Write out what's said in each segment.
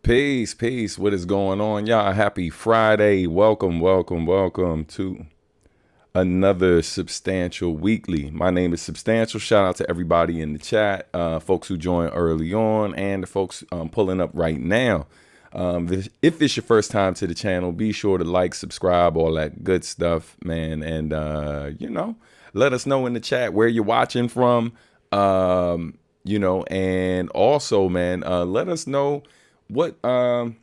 Peace, peace. What is going on, y'all? Happy Friday. Welcome to another Substantial Weekly. My name is Substantial. Shout out to everybody in the chat, folks who joined early on, and the folks pulling up right now. If it's your first time to the channel, be sure to like, subscribe, all that good stuff, man. And, let us know in the chat where you're watching from, and also, man, let us know what there's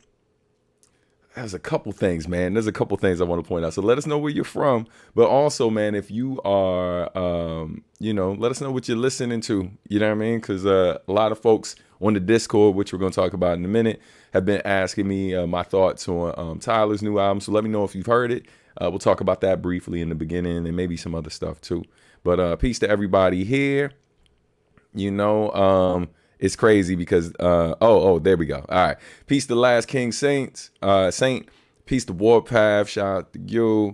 a couple things, man. There's a couple things I want to point out. So let us know where you're from. But also, man, if you are, let us know what you're listening to. You know what I mean? Because a lot of folks on the Discord, which we're going to talk about in a minute, have been asking me my thoughts on Tyler's new album. So let me know if you've heard it. We'll talk about that briefly in the beginning and maybe some other stuff too. But peace to everybody here. It's crazy because there we go. All right. Peace to Last King Saint. Peace to Warpath. Shout out to you.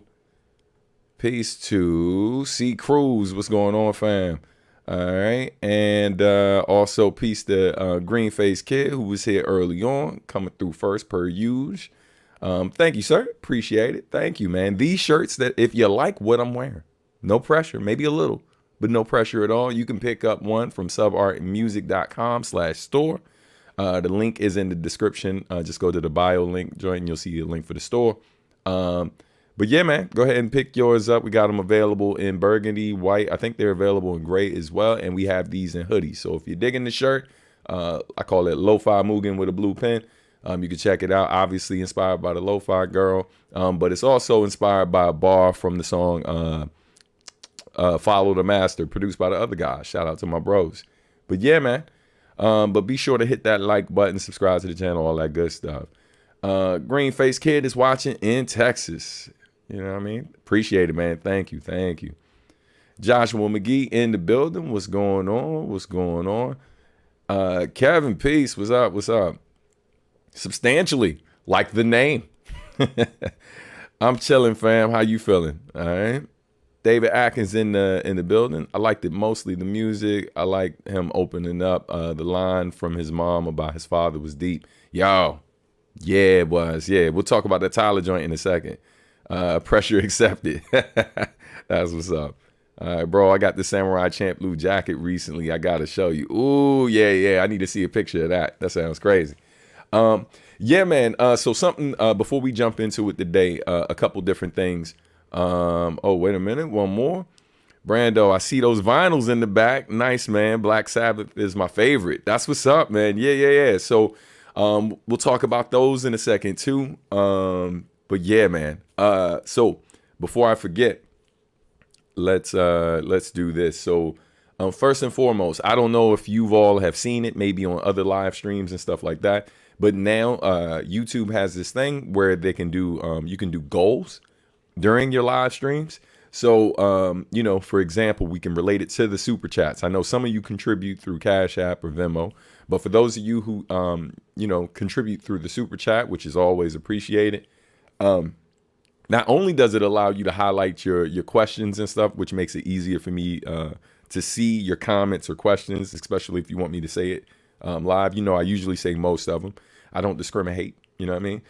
Peace to C Cruz. What's going on, fam? All right. And also peace to Green Face Kid, who was here early on, coming through first per usual. Thank you, sir. Appreciate it. Thank you, man. These shirts that if you like what I'm wearing, no pressure, maybe a little, but no pressure at all. You can pick up one from subartmusic.com/store. The link is in the description. Just go to the bio link, join, you'll see the link for the store. But yeah, man, go ahead and pick yours up. We got them available in burgundy, white. I think they're available in gray as well. And we have these in hoodies. So if you're digging the shirt, I call it Lo-Fi Mugen with a blue pen. You can check it out. Obviously inspired by the Lo-Fi Girl. But it's also inspired by a bar from the song Follow the Master, produced by the other guys. Shout out to my bros. But yeah, man. But be sure to hit that like button, subscribe to the channel, all that good stuff. Green Face Kid is watching in Texas. You know what I mean? Appreciate it, man. Thank you. Joshua McGee in the building. What's going on? Kevin Peace, what's up? Substantially, like the name. I'm chilling, fam. How you feeling? All right. David Atkins in the building. I liked it mostly the music. I like him opening up. The line from his mom about his father was deep. Yo, yeah, it was. Yeah, we'll talk about that Tyler joint in a second. Pressure accepted. That's what's up. All right, bro. I got the Samurai Champ blue jacket recently. I gotta show you. Ooh, yeah. I need to see a picture of that. That sounds crazy. Yeah, man. So something before we jump into it today. A couple different things. Wait a minute. One more. Brando, I see those vinyls in the back. Nice, man. Black Sabbath is my favorite. That's what's up, man. Yeah. So we'll talk about those in a second too. But yeah, man. So before I forget, let's do this. So first and foremost, I don't know if you all have seen it, maybe on other live streams and stuff like that. But now YouTube has this thing where they can do you can do goals during your live streams. So, for example, we can relate it to the super chats. I know some of you contribute through Cash App or Venmo, but for those of you who, contribute through the super chat, which is always appreciated, not only does it allow you to highlight your questions and stuff, which makes it easier for me to see your comments or questions, especially if you want me to say it live. I usually say most of them. I don't discriminate, you know what I mean?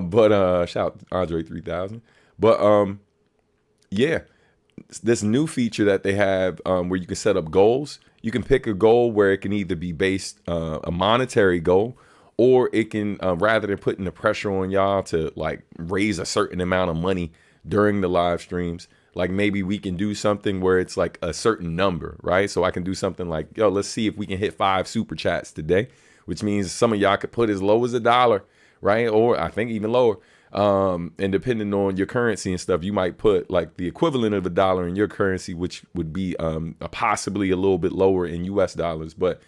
But shout out to Andre 3000. But yeah, this new feature that they have where you can set up goals. You can pick a goal where it can either be based a monetary goal, or it can rather than putting the pressure on y'all to like raise a certain amount of money during the live streams, like maybe we can do something where it's like a certain number, right? So I can do something like, yo, let's see if we can hit 5 super chats today, which means some of y'all could put as low as $1, right? Or I think even lower. And depending on your currency and stuff, you might put like the equivalent of $1 in your currency, which would be possibly a little bit lower in US dollars. But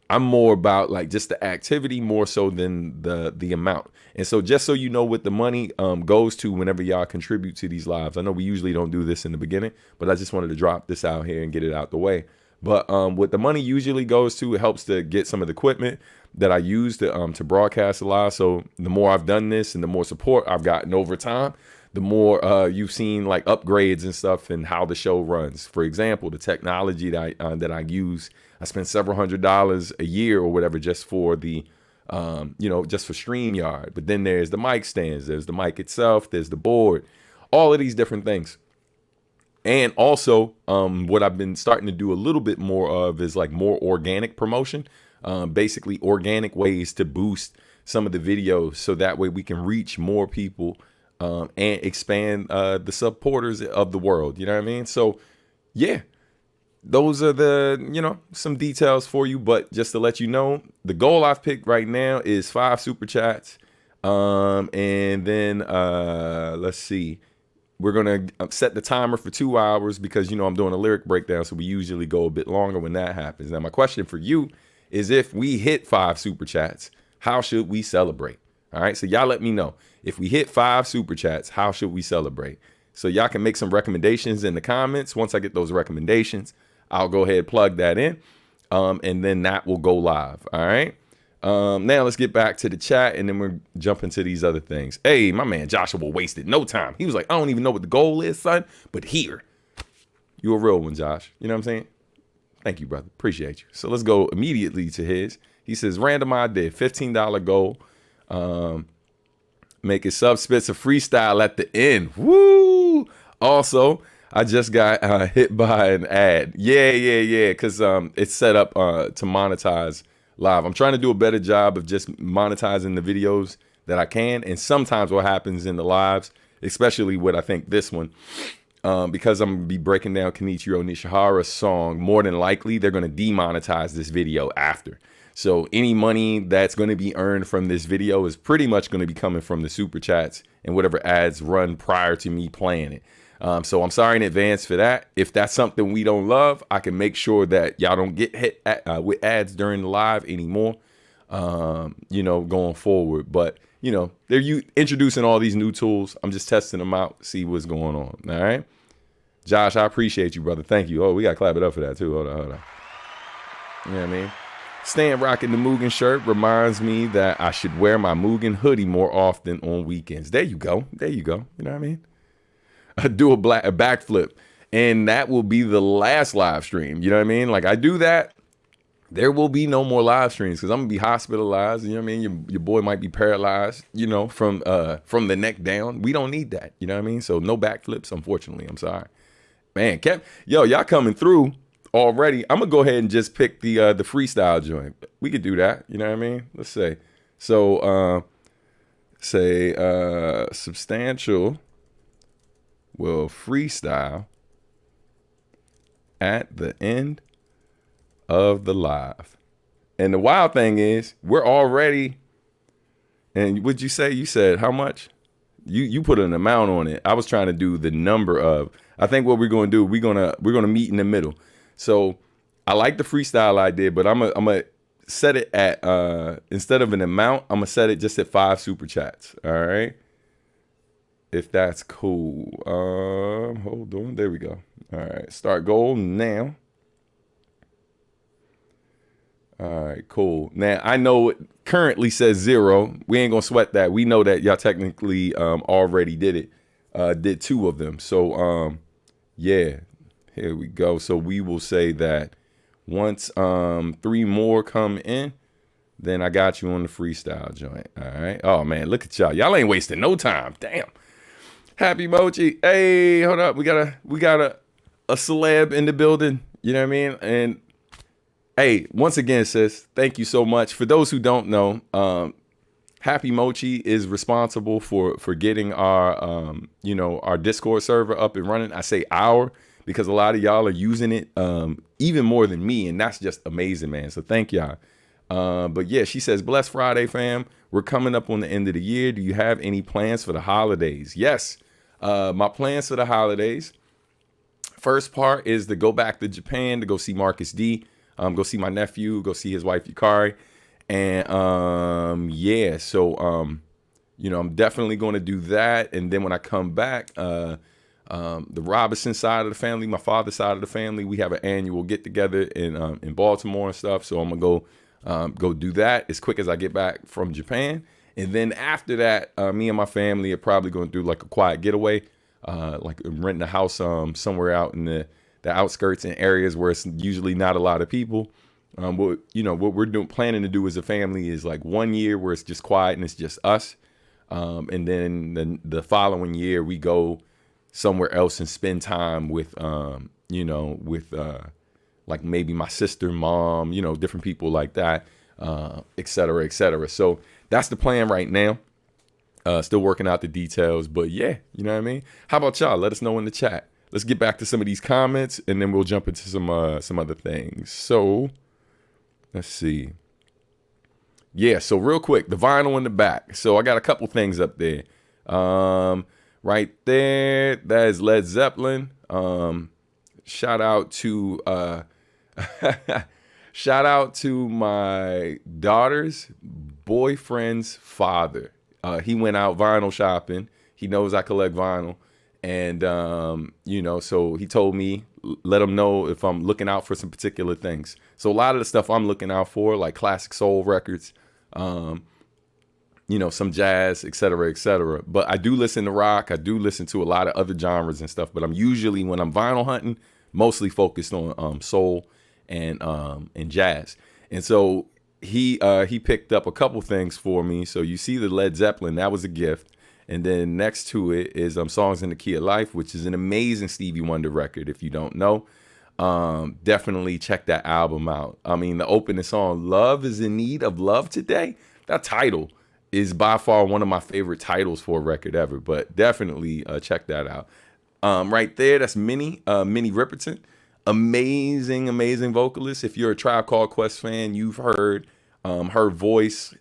I'm more about like just the activity more so than the amount. And so just so you know what the money goes to whenever y'all contribute to these lives. I know we usually don't do this in the beginning, but I just wanted to drop this out here and get it out the way. But what the money usually goes to, it helps to get some of the equipment that I use to broadcast live. So the more I've done this and the more support I've gotten over time, the more you've seen like upgrades and stuff and how the show runs. For example, the technology that I use, I spend several $100s a year or whatever just for the just for StreamYard. But then there's the mic stands, there's the mic itself, there's the board, all of these different things. And also, what I've been starting to do a little bit more of is like more organic promotion, basically organic ways to boost some of the videos, so that way we can reach more people and expand the supporters of the world. You know what I mean? So, yeah, those are the, some details for you. But just to let you know, the goal I've picked right now is 5 super chats. And then let's see. We're going to set the timer for 2 hours because, I'm doing a lyric breakdown. So we usually go a bit longer when that happens. Now, my question for you is, if we hit 5 super chats, how should we celebrate? All right. So y'all let me know. If we hit 5 super chats, how should we celebrate? So y'all can make some recommendations in the comments. Once I get those recommendations, I'll go ahead and plug that in. And then that will go live. All right. Now let's get back to the chat, and then we're jumping to these other things. Hey, my man Joshua wasted no time. He was like, I don't even know what the goal is, son, but here. You a real one, Josh. You know what I'm saying? Thank you, brother. Appreciate you. So let's go immediately to his. He says, random idea, $15 goal. Make it subspits a freestyle at the end. Woo! Also, I just got hit by an ad. Yeah. Because it's set up to monetize live. I'm trying to do a better job of just monetizing the videos that I can. And sometimes what happens in the lives, especially with, I think, this one, because I'm going to be breaking down Kenichiro Nishihara's song, more than likely they're going to demonetize this video after. So any money that's going to be earned from this video is pretty much going to be coming from the super chats and whatever ads run prior to me playing it. So I'm sorry in advance for that. If that's something we don't love, I can make sure that y'all don't get hit with ads during the live anymore, going forward. But, they're introducing all these new tools. I'm just testing them out, see what's going on. All right. Josh, I appreciate you, brother. Thank you. Oh, we got to clap it up for that, too. Hold on. You know what I mean? Staying rocking the Mugen shirt reminds me that I should wear my Mugen hoodie more often on weekends. There you go. You know what I mean? Do a backflip, and that will be the last live stream. You know what I mean? Like, I do that, there will be no more live streams because I'm gonna be hospitalized. You know what I mean? Your boy might be paralyzed, from the neck down. We don't need that. You know what I mean? So no backflips, unfortunately. I'm sorry, man. Y'all coming through already. I'm gonna go ahead and just pick the freestyle joint. We could do that. You know what I mean? Let's say so. Substantial will freestyle at the end of the live. And the wild thing is, we're already, and what'd you say? You said how much? You put an amount on it. I was trying to do the number of. I think what we're gonna do, we're gonna meet in the middle. So I like the freestyle idea, but I'm gonna set it at instead of an amount, I'm gonna set it just at 5 super chats. All right. If that's cool. Hold on. There we go. All right. Start goal now. All right, cool. Now, I know it currently says 0. We ain't going to sweat that. We know that y'all technically already did it. Did 2 of them. So, yeah. Here we go. So we will say that once 3 more come in, then I got you on the freestyle joint. All right. Oh, man. Look at y'all. Y'all ain't wasting no time. Damn. Happy Mochi. Hey, hold up. We got a celeb in the building. You know what I mean? And hey, once again, sis, thank you so much. For those who don't know, Happy Mochi is responsible for getting our our Discord server up and running. I say our because a lot of y'all are using it even more than me, and that's just amazing, man. So thank y'all. But yeah, she says, Blessed Friday, fam. We're coming up on the end of the year. Do you have any plans for the holidays? Yes. My plans for the holidays. First part is to go back to Japan to go see Marcus D. Go see my nephew, go see his wife Yukari. And yeah, so I'm definitely going to do that. And then when I come back, the Robinson side of the family, my father's side of the family, we have an annual get together in Baltimore and stuff. So I'm gonna go do that as quick as I get back from Japan. And then after that, me and my family are probably going to do like a quiet getaway, like renting a house somewhere out in the outskirts and areas where it's usually not a lot of people. What we're doing, planning to do as a family is like 1 year where it's just quiet and it's just us. And then the following year we go somewhere else and spend time with, with like maybe my sister, mom, different people like that, et cetera, et cetera. So that's the plan right now. Still working out the details, but yeah, you know what I mean? How about y'all? Let us know in the chat. Let's get back to some of these comments and then we'll jump into some other things. So let's see. Yeah, so real quick, the vinyl in the back. So I got a couple things up there. Right there, that is Led Zeppelin. Shout out to shout out to my daughter's boyfriend's father. He went out vinyl shopping. He knows I collect vinyl. And, so he told me, let him know if I'm looking out for some particular things. So a lot of the stuff I'm looking out for, like classic soul records, some jazz, et cetera, et cetera. But I do listen to rock. I do listen to a lot of other genres and stuff. But I'm usually, when I'm vinyl hunting, mostly focused on soul and jazz. And so he picked up a couple things for me. So you see the Led Zeppelin, that was a gift. And then next to it is Songs in the Key of Life, which is an amazing Stevie Wonder record. If you don't know, definitely check that album out. I mean, the opening song, Love is in Need of Love Today, that title is by far one of my favorite titles for a record ever. But definitely check that out. Right there, that's Minnie Riperton. Amazing vocalist. If you're a Tribe Called Quest fan, you've heard her voice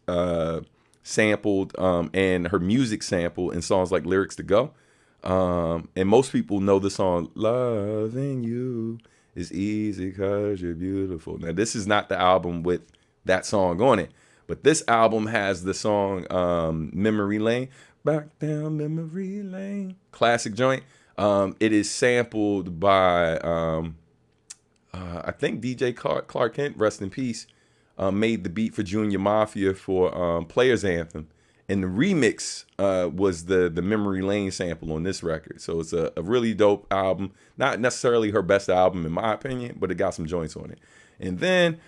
sampled and her music sample in songs like Lyrics to Go. And most people know the song Loving You is Easy 'Cause You're Beautiful. Now, this is not the album with that song on it, but this album has the song Memory Lane. Back down memory lane. Classic joint. It is sampled by I think DJ Clark Kent, rest in peace, made the beat for Junior Mafia for Players Anthem. And the remix was the Memory Lane sample on this record. So it's a really dope album. Not necessarily her best album, in my opinion, but it got some joints on it. And then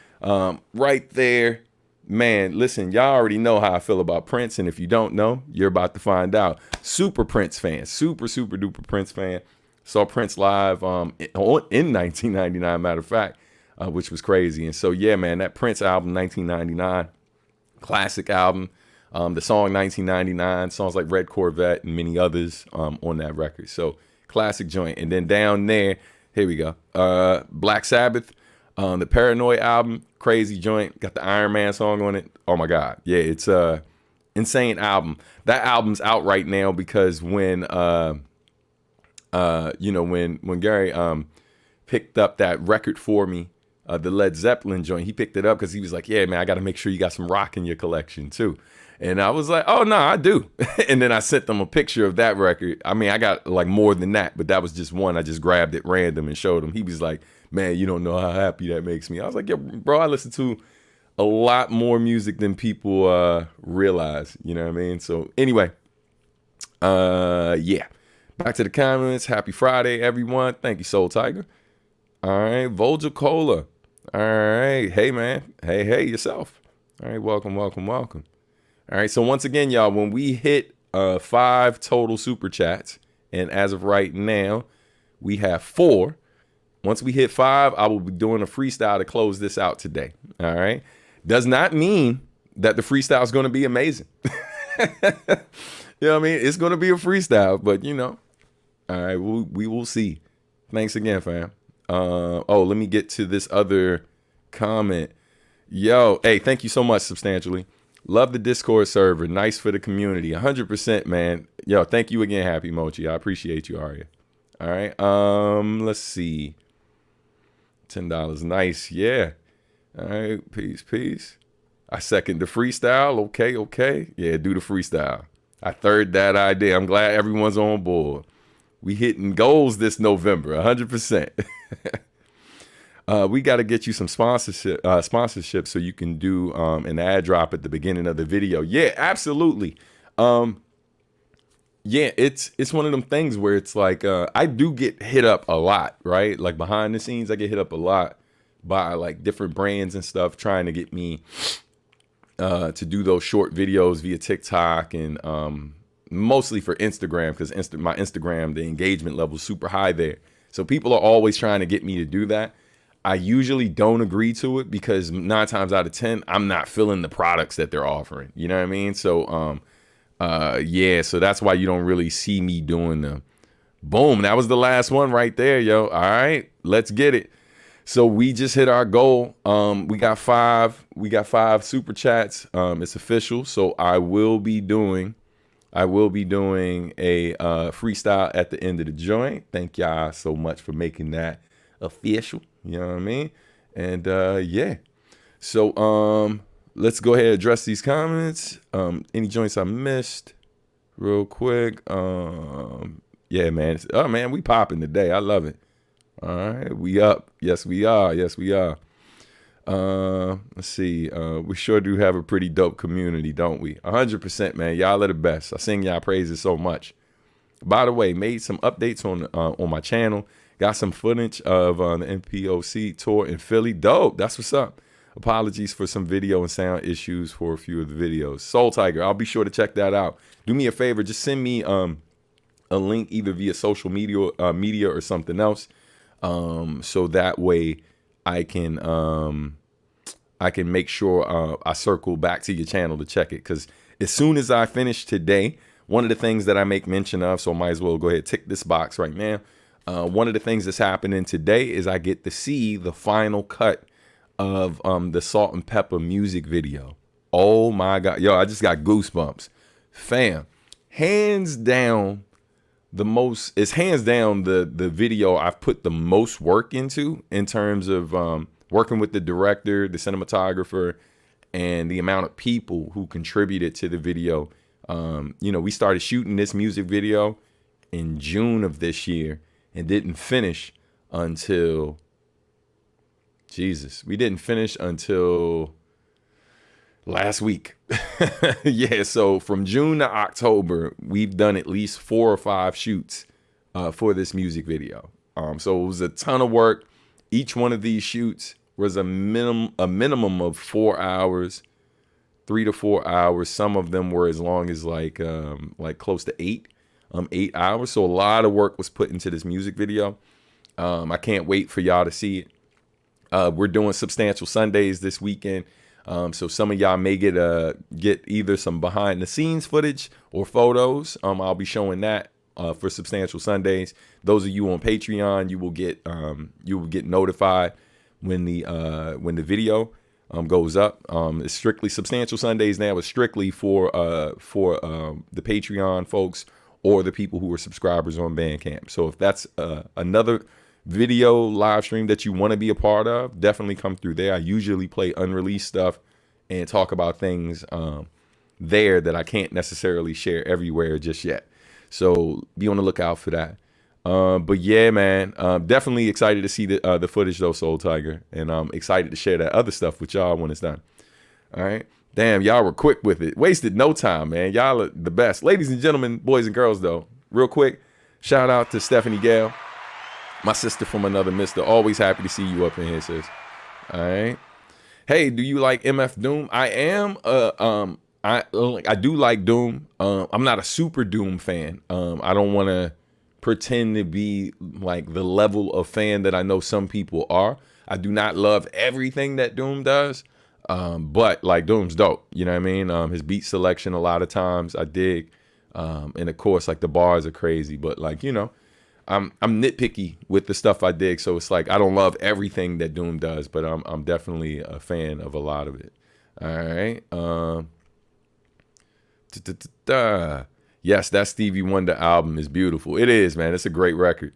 right there, man, listen, y'all already know how I feel about Prince. And if you don't know, you're about to find out. Super Prince fan. Super duper Prince fan. Saw Prince live in 1999, matter of fact, which was crazy. And so, yeah, man, that Prince album, 1999, classic album. The song 1999, songs like Red Corvette and many others on that record. So classic joint. And then down there, here we go. Black Sabbath, the Paranoid album, crazy joint. Got the Iron Man song on it. Oh my God. Yeah, it's a insane album. That album's out right now because when Gary picked up that record for me, the Led Zeppelin joint, he picked it up because he was like, yeah, man, I got to make sure you got some rock in your collection too. And I was like, oh, no, I do. And then I sent them a picture of that record. I mean, I got like more than that, but that was just one. I just grabbed it random and showed him. He was like, man, you don't know how happy that makes me. I was like, yeah, bro, I listen to a lot more music than people realize. You know what I mean? So anyway, yeah. Back to the comments. Happy Friday, everyone. Thank you, Soul Tiger. All right. Volja Cola. All right. Hey, man. Hey, yourself. All right. Welcome. All right. So once again, y'all, when we hit 5 total super chats, and as of right now, we have 4. Once we hit 5, I will be doing a freestyle to close this out today. All right. Does not mean that the freestyle is going to be amazing. You know what I mean? It's going to be a freestyle, but all right, we will see. Thanks again, fam. Let me get to this other comment. Yo, hey, thank you so much, Substantially. Love the Discord server. Nice for the community. 100%, man. Yo, thank you again, Happy Mochi. I appreciate you, Arya. All right. Let's see. $10. Nice. Yeah. All right. Peace. I second the freestyle. Okay. Yeah, do the freestyle. I third that idea. I'm glad everyone's on board. We hitting goals this November, 100%. We got to get you some sponsorship so you can do an ad drop at the beginning of the video. Yeah, absolutely. Yeah, it's one of them things where it's like I do get hit up a lot, right? Like behind the scenes, I get hit up a lot by like different brands and stuff trying to get me to do those short videos via TikTok and mostly for Instagram, because my Instagram, the engagement level is super high there. So people are always trying to get me to do that. I usually don't agree to it because 9 times out of 10, I'm not feeling the products that they're offering. You know what I mean? So, yeah, so that's why you don't really see me doing them. Boom. That was the last one right there, yo. All right, let's get it. So we just hit our goal. We got 5 super chats. It's official. So I will be doing a freestyle at the end of the joint. Thank y'all so much for making that official. You know what I mean? And yeah. So let's go ahead and address these comments. Any joints I missed real quick. Yeah, man. Oh man, we popping today. I love it. All right, we up. Yes, we are. Yes, we are. Let's see. We sure do have a pretty dope community, don't we? 100%, man. Y'all are the best. I sing y'all praises so much. By the way, made some updates on my channel. Got some footage of the NPOC tour in Philly. Dope. That's what's up. Apologies for some video and sound issues for a few of the videos. Soul Tiger, I'll be sure to check that out. Do me a favor. Just send me a link either via social media or something else. So that way I can make sure I circle back to your channel to check it. Because as soon as I finish today, one of the things that I make mention of, so I might as well go ahead and tick this box right now. One of the things that's happening today is I get to see the final cut of the Salt and Pepper music video. Oh my God. Yo, I just got goosebumps. Fam, hands down, the video I've put the most work into in terms of working with the director, the cinematographer, and the amount of people who contributed to the video. You know, we started shooting this music video in June of this year and didn't finish until, we didn't finish until last week. Yeah, so from June to October, we've done at least 4 or 5 shoots for this music video. So it was a ton of work. Each one of these shoots was a minimum of 4 hours, 3 to 4 hours. Some of them were as long as like close to 8 hours. So a lot of work was put into this music video. I can't wait for y'all to see it. We're doing Substantial Sundays this weekend. So some of y'all may get either some behind the scenes footage or photos. I'll be showing that for Substantial Sundays. Those of you on Patreon, you will get notified when the video goes up. It's strictly Substantial Sundays now. It's strictly for the Patreon folks or the people who are subscribers on Bandcamp. So if that's another video live stream that you want to be a part of, definitely come through there. I usually play unreleased stuff and talk about things there that I can't necessarily share everywhere just yet. So be on the lookout for that. But yeah, man, definitely excited to see the footage though, Soul Tiger, and I'm excited to share that other stuff with y'all when it's done. All right. Damn, y'all were quick with it. Wasted no time, man. Y'all are the best. Ladies and gentlemen, boys and girls, though, real quick, shout out to Stephanie Gale, my sister from another mister. Always happy to see you up in here, sis. All right. Hey, do you like MF Doom? I am. I do like Doom. I'm not a super Doom fan. I don't want to pretend to be like the level of fan that I know some people are. I do not love everything that Doom does. But like Doom's dope, you know what I mean? His beat selection a lot of times I dig. And of course, like the bars are crazy, but like, you know, I'm nitpicky with the stuff I dig. So it's like, I don't love everything that Doom does, but I'm definitely a fan of a lot of it. All right. Yes, that Stevie Wonder album is beautiful. It is, man. It's a great record.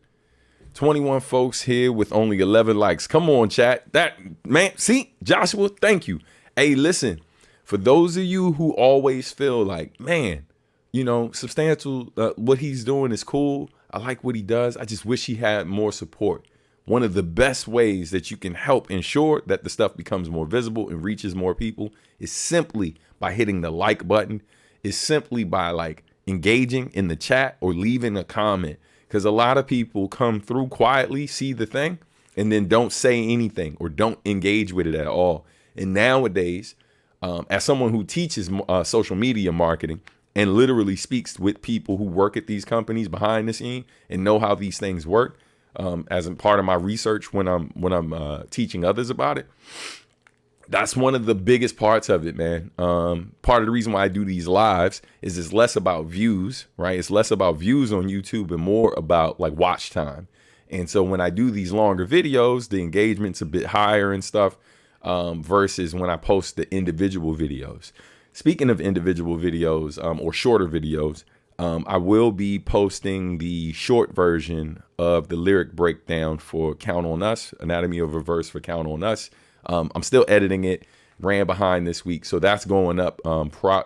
21 folks here with only 11 likes. Come on, chat. That, man, see, Joshua, thank you. Hey, listen, for those of you who always feel like, man, you know, Substantial, what he's doing is cool. I like what he does. I just wish he had more support. One of the best ways that you can help ensure that the stuff becomes more visible and reaches more people is simply by hitting the like button, is simply by like engaging in the chat or leaving a comment. Because a lot of people come through quietly, see the thing, and then don't say anything or don't engage with it at all. And nowadays, as someone who teaches social media marketing and literally speaks with people who work at these companies behind the scene and know how these things work, as a part of my research when I'm teaching others about it, that's one of the biggest parts of it, man. Part of the reason why I do these lives is it's less about views, right? It's less about views on YouTube and more about like watch time. And so when I do these longer videos, the engagement's a bit higher and stuff, versus when I post the individual videos. Speaking of individual videos, or shorter videos, I will be posting the short version of the lyric breakdown for Count on Us, Anatomy of a Verse for Count on Us. I'm still editing it, ran behind this week. So that's going up,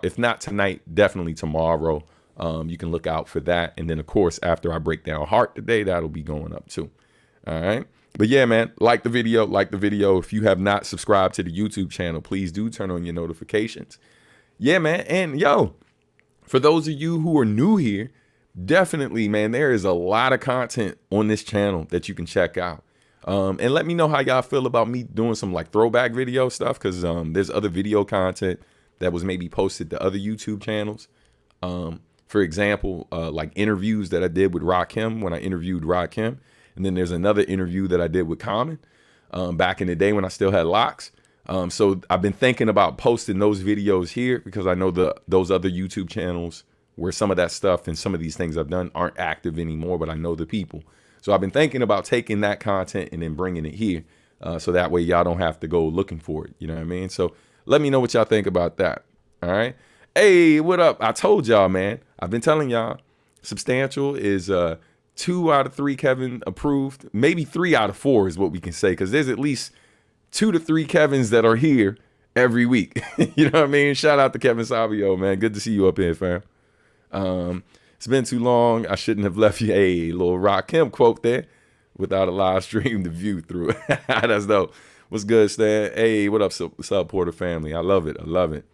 if not tonight, definitely tomorrow. You can look out for that. And then, of course, after I break down Heart today, that'll be going up too. All right. But yeah, man, like the video. If you have not subscribed to the YouTube channel, please do turn on your notifications. Yeah, man. And yo, for those of you who are new here, definitely, man, there is a lot of content on this channel that you can check out. And let me know how y'all feel about me doing some like throwback video stuff, because there's other video content that was maybe posted to other YouTube channels. For example, like interviews that I did with Rakim when I interviewed Rakim. And then there's another interview that I did with Common back in the day when I still had locks. So I've been thinking about posting those videos here because I know those other YouTube channels where some of that stuff and some of these things I've done aren't active anymore, but I know the people. So I've been thinking about taking that content and then bringing it here, so that way y'all don't have to go looking for it. You know what I mean? So let me know what y'all think about that. All right. Hey, what up? I told y'all, man. I've been telling y'all, Substantial is 2 out of 3 Kevin approved. Maybe 3 out of 4 is what we can say, because there's at least 2 to 3 Kevins that are here every week. You know what I mean? Shout out to Kevin Savio, man. Good to see you up here, fam. It's been too long. I shouldn't have left you a little Rakim quote there. Without a live stream, the view through it. That's dope. What's good, Stan? Hey, what up, Porter family? I love it. I love it.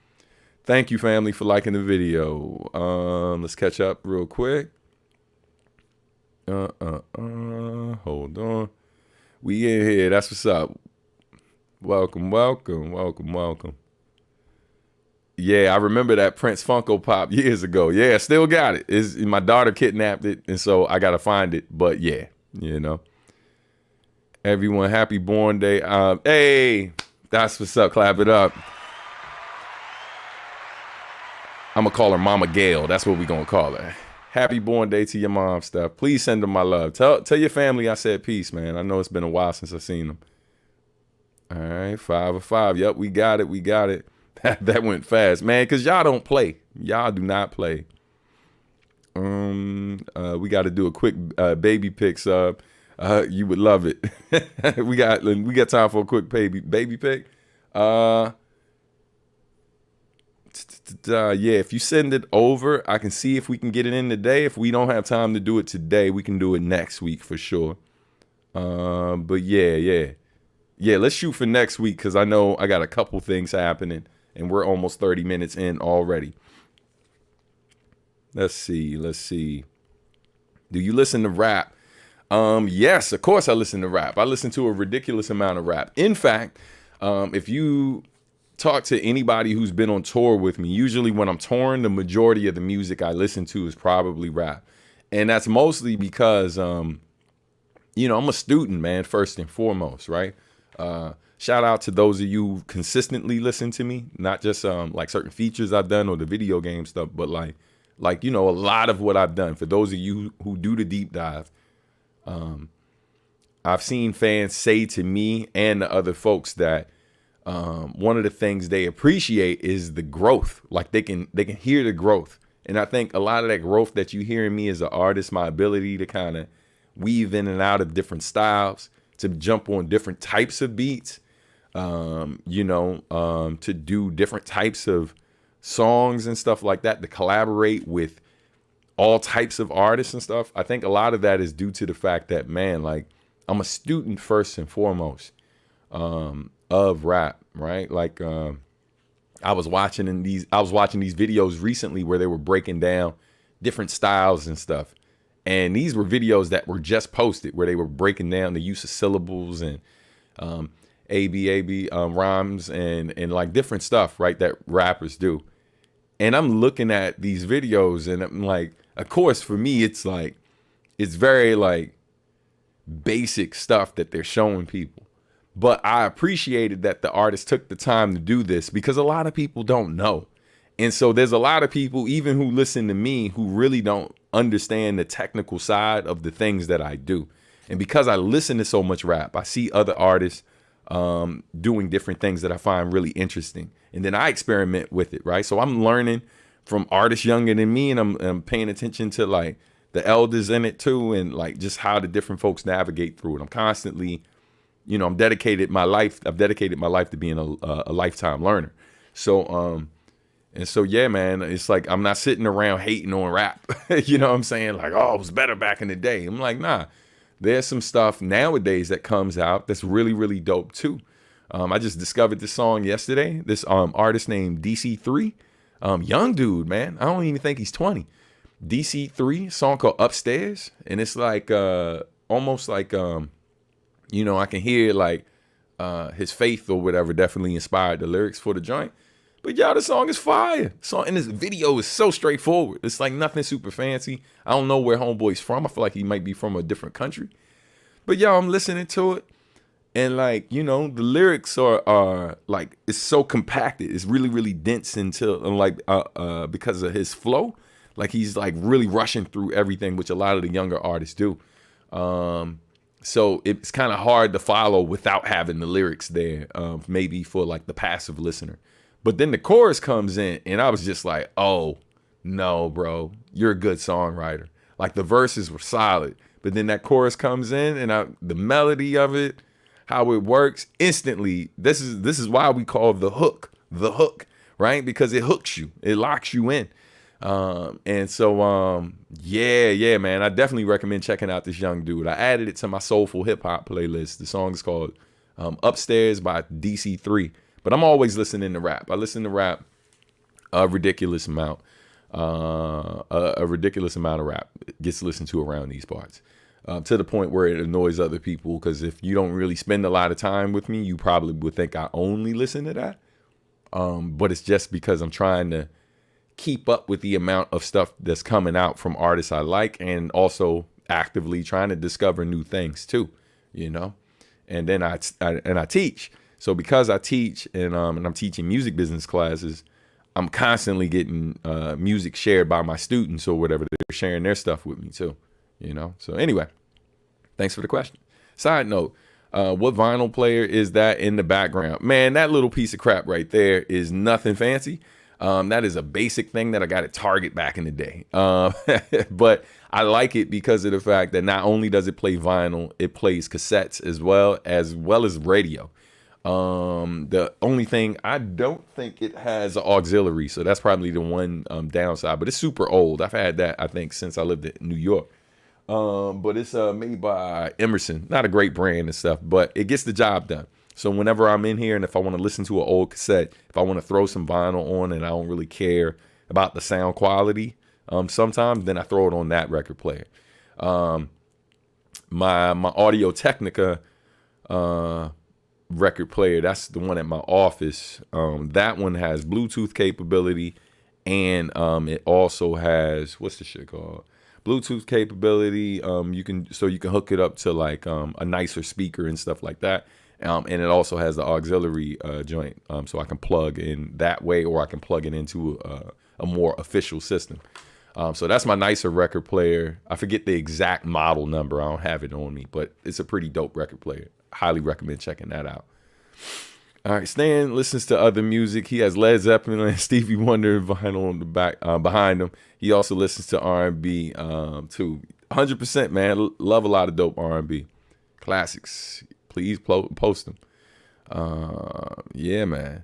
Thank you, family, for liking the video. Let's catch up real quick. Hold on. We in here. That's what's up. Welcome. Yeah, I remember that Prince Funko Pop years ago. Yeah, still got it. My daughter kidnapped it, and so I got to find it. But yeah, you know. Everyone, happy born day. Hey, that's what's up. Clap it up. I'm going to call her Mama Gail. That's what we going to call her. Happy born day to your mom, Steph. Please send them my love. Tell your family I said peace, man. I know it's been a while since I've seen them. All right, 5 of 5. Yep, we got it. That went fast, man, because y'all don't play. Y'all do not play. We got to do a quick baby pick sub. You would love it. we got time for a quick baby pick. Yeah, if you send it over, I can see if we can get it in today. If we don't have time to do it today, we can do it next week for sure. But yeah, let's shoot for next week, because I know I got a couple things happening. And we're almost 30 minutes in already. Let's see. Do you listen to rap? Yes, of course I listen to rap. I listen to a ridiculous amount of rap. In fact, if you talk to anybody who's been on tour with me, usually when I'm touring, the majority of the music I listen to is probably rap. And that's mostly because, I'm a student, man, first and foremost, right? Shout out to those of you who consistently listen to me, not just like certain features I've done or the video game stuff, but like a lot of what I've done. For those of you who do the deep dive, I've seen fans say to me and the other folks that one of the things they appreciate is the growth. Like they can hear the growth. And I think a lot of that growth that you hear in me as an artist, my ability to kind of weave in and out of different styles, to jump on different types of beats, to do different types of songs and stuff like that, to collaborate with all types of artists and stuff. I think a lot of that is due to the fact that, man, like I'm a student first and foremost of rap, right? Like I was watching these videos recently where they were breaking down different styles and stuff. And these were videos that were just posted where they were breaking down the use of syllables and ABAB rhymes and like different stuff, right, that rappers do. And I'm looking at these videos and I'm like, of course, for me, it's like, it's very like basic stuff that they're showing people. But I appreciated that the artist took the time to do this because a lot of people don't know. And so there's a lot of people, even who listen to me, who really don't understand the technical side of the things that I do. And because I listen to so much rap, I see other artists doing different things that I find really interesting. And then I experiment with it, right? So I'm learning from artists younger than me, and I'm paying attention to like the elders in it too, and like just how the different folks navigate through it. I'm constantly, I've dedicated my life to being a lifetime learner. So, yeah, man, it's like I'm not sitting around hating on rap. You know what I'm saying? Like, oh, it was better back in the day. I'm like, nah, there's some stuff nowadays that comes out that's really, really dope too. I just discovered this song yesterday. This artist named DC3, young dude, man. I don't even think he's 20. DC3, song called Upstairs, and it's like almost like I can hear like his faith or whatever definitely inspired the lyrics for the joint. But y'all, the song is fire. And this video is so straightforward. It's like nothing super fancy. I don't know where homeboy's from. I feel like he might be from a different country. But y'all, I'm listening to it. And like, the lyrics are like, it's so compacted. It's really, really dense until like because of his flow. Like he's like really rushing through everything, which a lot of the younger artists do. So it's kind of hard to follow without having the lyrics there, maybe for like the passive listener. But then the chorus comes in and I was just like, oh, no, bro, you're a good songwriter. Like the verses were solid. But then that chorus comes in and the melody of it, how it works instantly. This is why we call the hook, right? Because it hooks you. It locks you in. And so, yeah, man, I definitely recommend checking out this young dude. I added it to my soulful hip hop playlist. The song is called Upstairs by DC3. But I'm always listening to rap. I listen to rap a ridiculous amount. A ridiculous amount of rap gets listened to around these parts. To the point where it annoys other people. Because if you don't really spend a lot of time with me, you probably would think I only listen to that. But it's just because I'm trying to keep up with the amount of stuff that's coming out from artists I like, and also actively trying to discover new things too, And then I teach. So because I teach and I'm teaching music business classes, I'm constantly getting music shared by my students or whatever. They're sharing their stuff with me too, So anyway, thanks for the question. Side note, what vinyl player is that in the background? Man, that little piece of crap right there is nothing fancy. That is a basic thing that I got at Target back in the day. But I like it because of the fact that not only does it play vinyl, it plays cassettes as well as radio. The only thing, I don't think it has an auxiliary, so that's probably the one downside, but it's super old. I've had that, I think, since I lived in New York. But it's made by Emerson, not a great brand and stuff, but it gets the job done. So whenever I'm in here and if I want to listen to an old cassette, if I want to throw some vinyl on and I don't really care about the sound quality, sometimes then I throw it on that record player. My Audio Technica record player, that's the one at my office. That one has Bluetooth capability, and it also has, what's the shit called? Bluetooth capability. You can hook it up to like a nicer speaker and stuff like that. And it also has the auxiliary joint, so I can plug in that way, or I can plug it into a more official system. So that's my nicer record player. I forget the exact model number. I don't have it on me, but it's a pretty dope record player. Highly recommend checking that out. All right, Stan listens to other music. He has Led Zeppelin and Stevie Wonder vinyl on the back behind him. He also listens to R&B too. 100%, man. Love a lot of dope R&B classics. Please post them. Yeah, man.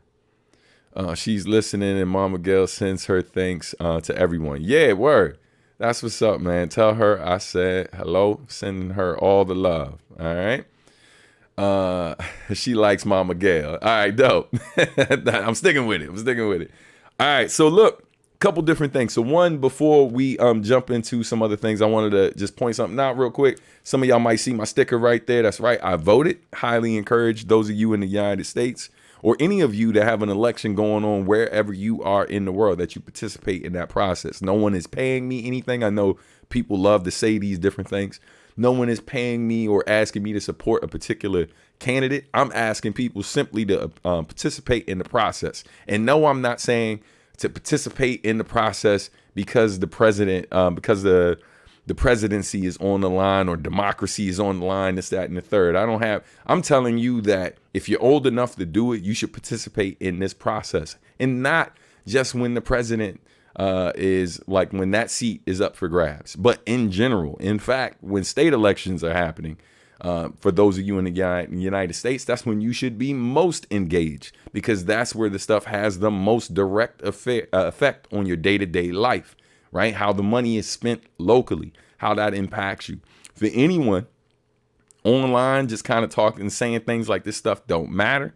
She's listening, and Mama Gail sends her thanks to everyone. Yeah, word. That's what's up, man. Tell her I said hello, sending her all the love. All right. She likes Mama Gail. All right, dope. I'm sticking with it. All right, so look, couple different things. So one, before we jump into some other things, I wanted to just point something out real quick. Some of y'all might see my sticker right there. That's right, I voted. Highly encourage those of you in the United States, or any of you that have an election going on wherever you are in the world, that you participate in that process. No one is paying me anything. I know people love to say these different things. No one is paying me or asking me to support a particular candidate. I'm asking people simply to participate in the process. And no, I'm not saying to participate in the process because the president, because the presidency is on the line or democracy is on the line, this, that, and the third. I'm telling you that if you're old enough to do it, you should participate in this process, and not just when the president is like, when that seat is up for grabs, but in general. In fact, when state elections are happening, for those of you in the United States, that's when you should be most engaged, because that's where the stuff has the most direct effect on your day-to-day life, right? How the money is spent locally, how that impacts you. For anyone online just kind of talking and saying things like this stuff don't matter,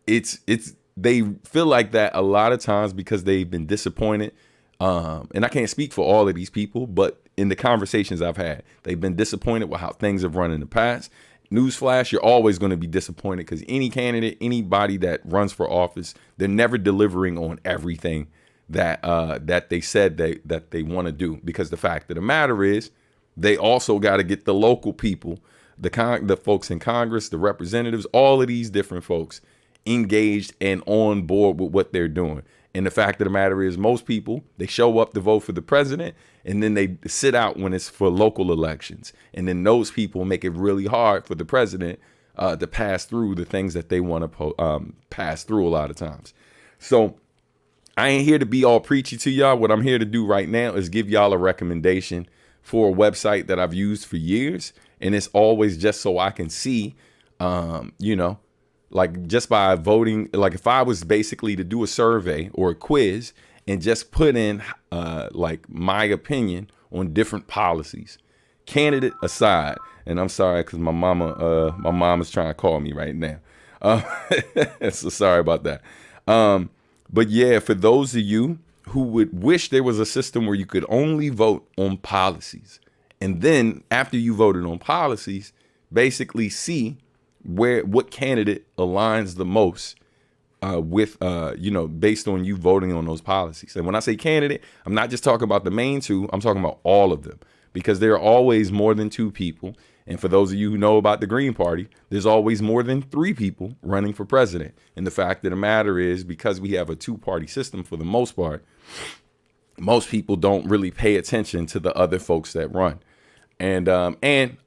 they feel like that a lot of times because they've been disappointed. And I can't speak for all of these people, but in the conversations I've had, they've been disappointed with how things have run in the past. Newsflash, you're always going to be disappointed, because any candidate, anybody that runs for office, they're never delivering on everything that they said that they want to do. Because the fact of the matter is, they also got to get the local people, the folks in Congress, the representatives, all of these different folks engaged and on board with what they're doing. And the fact of the matter is, most people, they show up to vote for the president, and then they sit out when it's for local elections. And then those people make it really hard for the president to pass through the things that they want to pass through a lot of times. So I ain't here to be all preachy to y'all. What I'm here to do right now is give y'all a recommendation for a website that I've used for years. And it's always just so I can see, like, just by voting, like if I was basically to do a survey or a quiz and just put in like my opinion on different policies, candidate aside. And I'm sorry, because my mom is trying to call me right now. So sorry about that. But yeah, for those of you who would wish there was a system where you could only vote on policies, and then after you voted on policies, basically see what candidate aligns the most with, based on you voting on those policies. And when I say candidate, I'm not just talking about the main two, I'm talking about all of them, because there are always more than two people. And for those of you who know about the Green Party, there's always more than three people running for president. And the fact of the matter is, because we have a two-party system for the most part, most people don't really pay attention to the other folks that run. And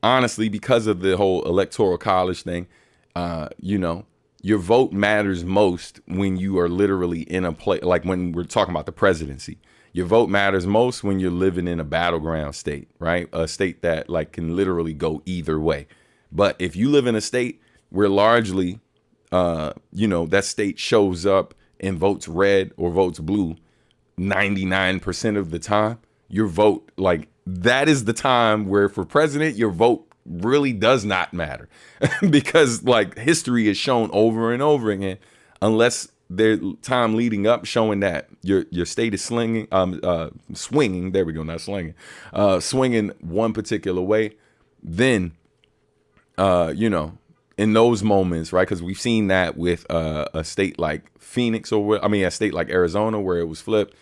honestly, because of the whole electoral college thing, your vote matters most when you are literally in a place, like when we're talking about the presidency. Your vote matters most when you're living in a battleground state, right? A state that like can literally go either way. But if you live in a state where largely, that state shows up and votes red or votes blue 99% of the time, your vote, like, that is the time where for president, your vote really does not matter because like history is shown over and over again, unless there's time leading up showing that your state is swinging, there we go, not slinging, swinging one particular way, then, in those moments, right? Because we've seen that with a state like Phoenix a state like Arizona where it was flipped,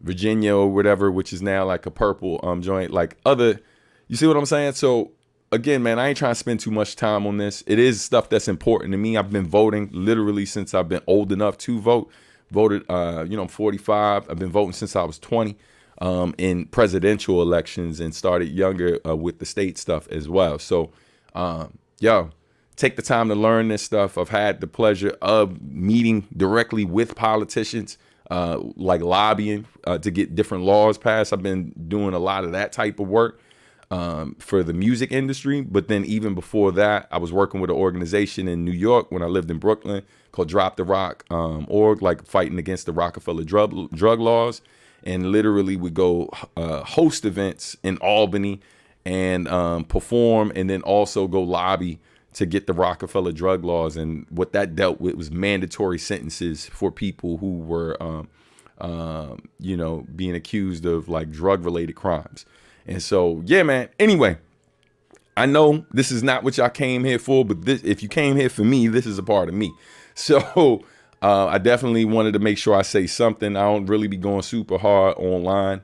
Virginia or whatever, which is now like a purple joint, like other, you see what I'm saying? So again, man, I ain't trying to spend too much time on this. It is stuff that's important to me. I've been voting literally since I've been old enough to vote. Voted, I'm 45. I've been voting since I was 20 in presidential elections, and started younger with the state stuff as well. So, take the time to learn this stuff. I've had the pleasure of meeting directly with politicians, like lobbying to get different laws passed. I've been doing a lot of that type of work for the music industry. But then even before that, I was working with an organization in New York when I lived in Brooklyn called Drop the Rock org, like fighting against the Rockefeller drug laws. And literally would go host events in Albany and perform, and then also go lobby to get the Rockefeller drug laws. And what that dealt with was mandatory sentences for people who were being accused of like drug related crimes. And so, yeah, man. Anyway, I know this is not what y'all came here for, but if you came here for me, this is a part of me. So I definitely wanted to make sure I say something. I don't really be going super hard online,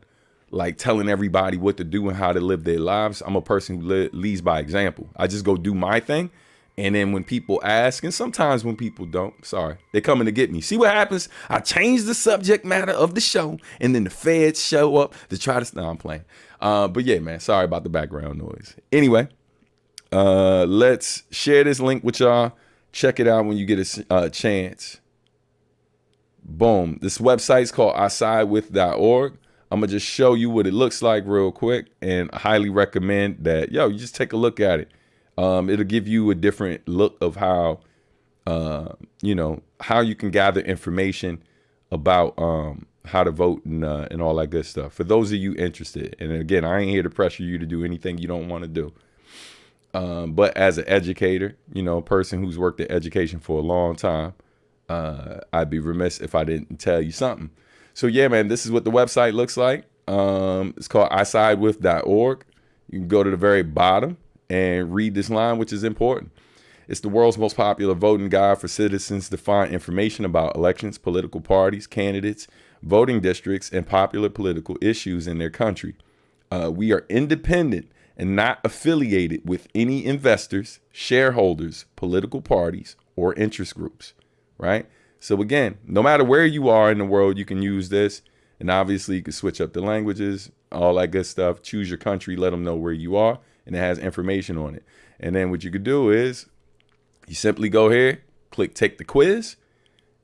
like telling everybody what to do and how to live their lives. I'm a person who leads by example. I just go do my thing. And then when people ask, and sometimes when people don't, sorry, they're coming to get me. See what happens? I change the subject matter of the show, and then the feds show up to try to. No, I'm playing. But yeah, man, sorry about the background noise. Anyway, let's share this link with y'all. Check it out when you get a chance. Boom. This website's called isidewith.org. I'm going to just show you what it looks like real quick, and I highly recommend that, you just take a look at it. It'll give you a different look of how, how you can gather information about how to vote and all that good stuff. For those of you interested, and again, I ain't here to pressure you to do anything you don't want to do. But as an educator, a person who's worked in education for a long time, I'd be remiss if I didn't tell you something. So yeah, man, this is what the website looks like. It's called isidewith.org. You can go to the very bottom and read this line, which is important. It's the world's most popular voting guide for citizens to find information about elections, political parties, candidates, voting districts, and popular political issues in their country. We are independent and not affiliated with any investors, shareholders, political parties, or interest groups, right? So again, no matter where you are in the world, you can use this. And obviously you can switch up the languages, all that good stuff. Choose your country, let them know where you are, and it has information on it. And then what you could do is you simply go here, click take the quiz,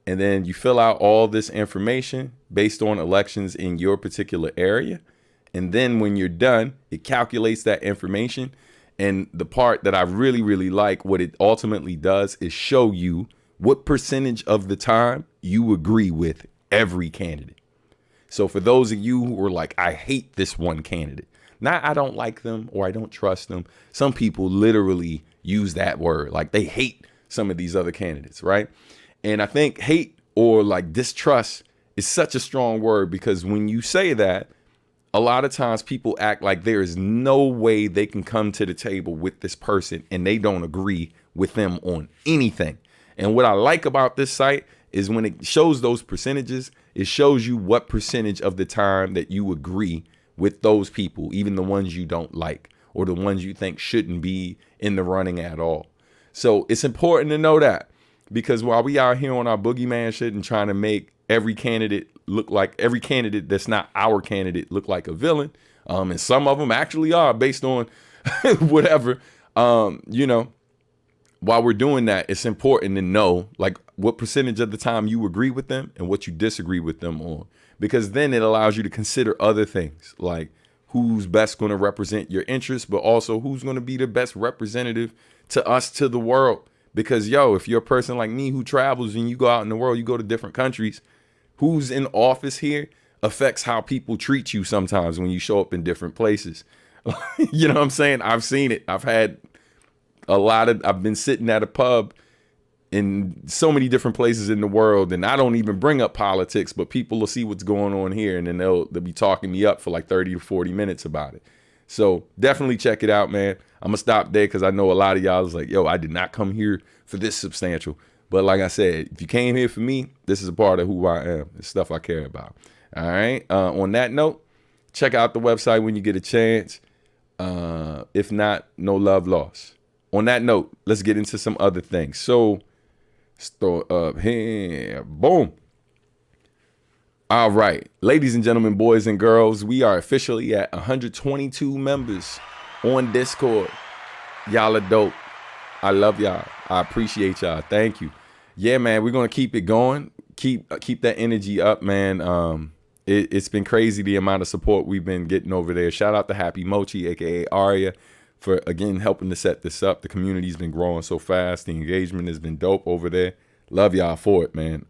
and then you fill out all this information based on elections in your particular area. And then when you're done, it calculates that information. And the part that I really, really like, what it ultimately does is show you what percentage of the time you agree with every candidate. So for those of you who are like, I hate this one candidate, not I don't like them or I don't trust them. Some people literally use that word, like they hate some of these other candidates, right? And I think hate or like distrust is such a strong word, because when you say that, a lot of times people act like there is no way they can come to the table with this person and they don't agree with them on anything. And what I like about this site is when it shows those percentages, it shows you what percentage of the time that you agree with those people, even the ones you don't like or the ones you think shouldn't be in the running at all. So it's important to know that, because while we out here on our boogeyman shit and trying to make every candidate that's not our candidate look like a villain, and some of them actually are based on whatever, while we're doing that, it's important to know like what percentage of the time you agree with them and what you disagree with them on, because then it allows you to consider other things like who's best going to represent your interests, but also who's going to be the best representative to us, to the world. Because if you're a person like me who travels and you go out in the world, you go to different countries, who's in office here affects how people treat you sometimes when you show up in different places. You know what I'm saying? I've seen it. I've been sitting at a pub in so many different places in the world, and I don't even bring up politics, but people will see what's going on here, and then they'll be talking me up for like 30 to 40 minutes about it. So definitely check it out, man. I'm gonna stop there because I know a lot of y'all is like, I did not come here for this substantial. But like I said, if you came here for me, this is a part of who I am. It's stuff I care about. All right. On that note, check out the website when you get a chance. If not, no love lost. On that note, let's get into some other things. So, start up here. Boom. All right. Ladies and gentlemen, boys and girls, we are officially at 122 members on Discord. Y'all are dope. I love y'all. I appreciate y'all. Thank you. Yeah, man, we're going to keep it going. Keep that energy up, man. It's been crazy the amount of support we've been getting over there. Shout out to Happy Mochi, aka Aria, for again helping to set this up. The community's been growing so fast. The engagement has been dope over there. Love y'all for it, man.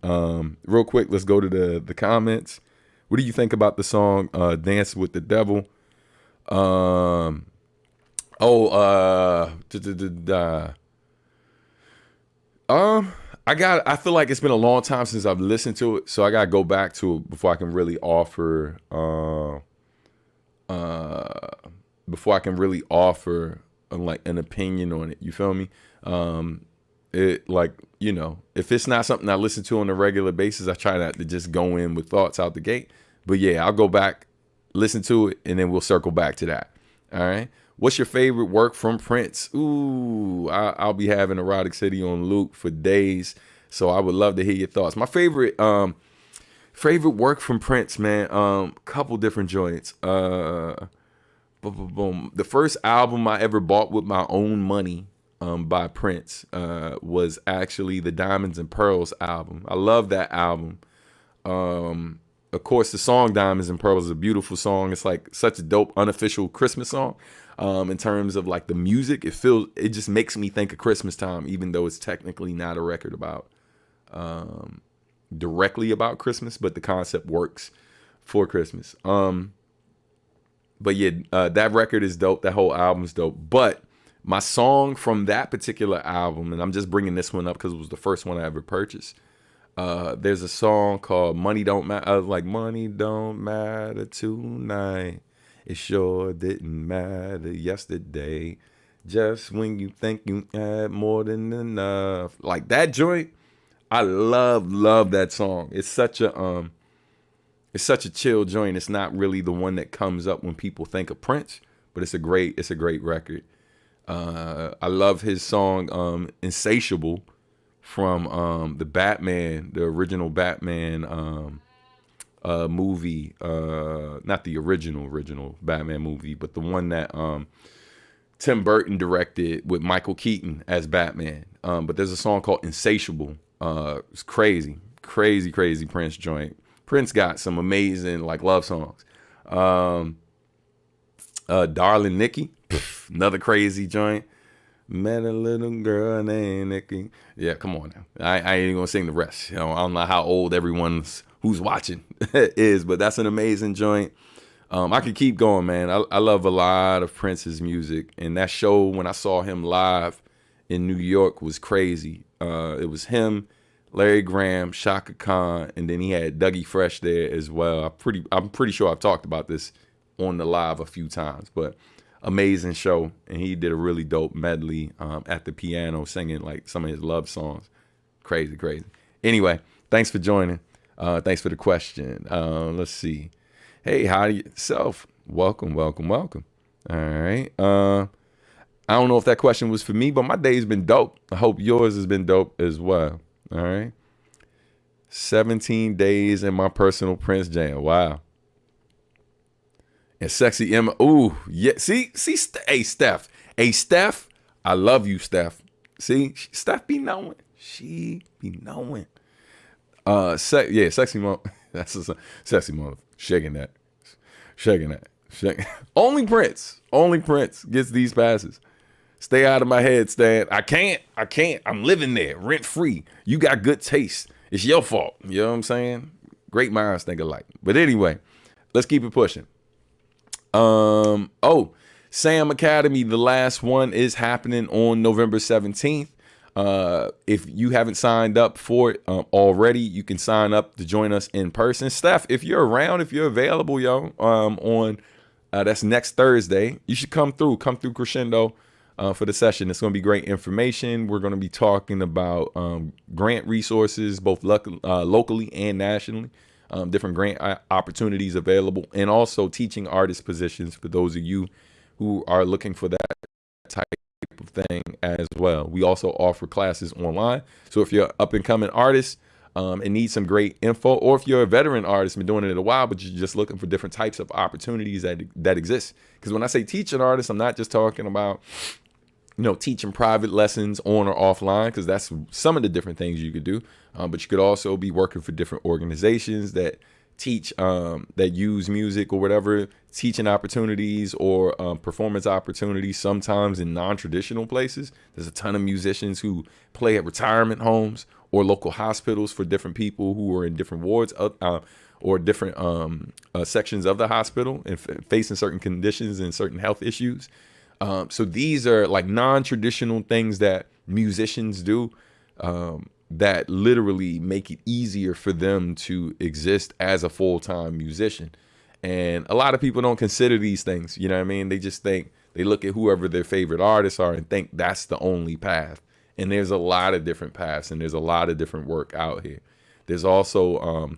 Real quick, let's go to the comments. What do you think about the song Dance with the Devil? I feel like it's been a long time since I've listened to it, so I gotta go back to it before I can really offer uh before I can really offer like an opinion on it. You feel me? It like, if it's not something I listen to on a regular basis, I try not to just go in with thoughts out the gate. But yeah, I'll go back, listen to it, and then we'll circle back to that. All right. What's your favorite work from Prince? Ooh, I'll be having Erotic City on loop for days, so I would love to hear your thoughts. My favorite work from Prince, man. Couple different joints. Boom. The first album I ever bought with my own money, by Prince, was actually the Diamonds and Pearls album. I love that album. Of course, the song Diamonds and Pearls is a beautiful song. It's like such a dope unofficial Christmas song. In terms of like the music, it just makes me think of Christmas time, even though it's technically not a record about directly about Christmas, but the concept works for Christmas. But yeah, that record is dope. That whole album is dope. But my song from that particular album, and I'm just bringing this one up because it was the first one I ever purchased. There's a song called Money Don't Matter. I was like, money don't matter tonight. It sure didn't matter yesterday. Just when you think you had more than enough. Like that joint, I love that song. It's such a chill joint. It's not really the one that comes up when people think of Prince, but it's a great record. I love his song Insatiable from the original Batman movie, not the original Batman movie, but the one that Tim Burton directed with Michael Keaton as Batman. But there's a song called Insatiable. It's crazy Prince joint. Prince got some amazing like love songs. Darling Nikki, another crazy joint. Met a little girl named Nikki. Yeah, come on now. I ain't even gonna sing the rest. I don't know how old everyone's who's watching is, but that's an amazing joint. I could keep going, man. I love a lot of Prince's music, and that show when I saw him live in New York was crazy. It was him, Larry Graham, Shaka Khan, and then he had Dougie Fresh there as well. I'm pretty sure I've talked about this on the live a few times, but amazing show, and he did a really dope medley at the piano singing like some of his love songs. Crazy. Anyway, thanks for joining. Thanks for the question. Let's see. Hey, how do yourself? Welcome. All right. I don't know if that question was for me, but my day's been dope. I hope yours has been dope as well. All right. 17 days in my personal Prince jam. Wow. And Sexy Emma. Ooh, yeah. See, hey, Steph. Hey, Steph. I love you, Steph. See, Steph be knowing. She be knowing. Sexy mom. That's a sexy mom. Shaking that. Only Prince gets these passes. Stay out of my head, Stan. I can't. I'm living there, rent free. You got good taste. It's your fault. You know what I'm saying? Great minds think alike. But anyway, let's keep it pushing. Sam Academy, the last one is happening on November 17th. If you haven't signed up for it already, you can sign up to join us in person. Steph, if you're around, if you're available, on that's next Thursday, you should come through Crescendo for the session. It's going to be great information. We're going to be talking about grant resources, both locally and nationally, different grant opportunities available, and also teaching artist positions for those of you who are looking for that type of thing as well. We also offer classes online. So if you're up and coming artist and need some great info, or if you're a veteran artist, been doing it a while, but you're just looking for different types of opportunities that exist. Because when I say teaching artists, I'm not just talking about, teaching private lessons on or offline, because that's some of the different things you could do. But you could also be working for different organizations that teach, that use music or whatever, teaching opportunities or performance opportunities, sometimes in non-traditional places. There's a ton of musicians who play at retirement homes or local hospitals for different people who are in different wards or different sections of the hospital and facing certain conditions and certain health issues. So these are like non-traditional things that musicians do. that literally make it easier for them to exist as a full-time musician. And a lot of people don't consider these things, you know what I mean? They just think, they look at whoever their favorite artists are and think that's the only path. And there's a lot of different paths, and there's a lot of different work out here. There's also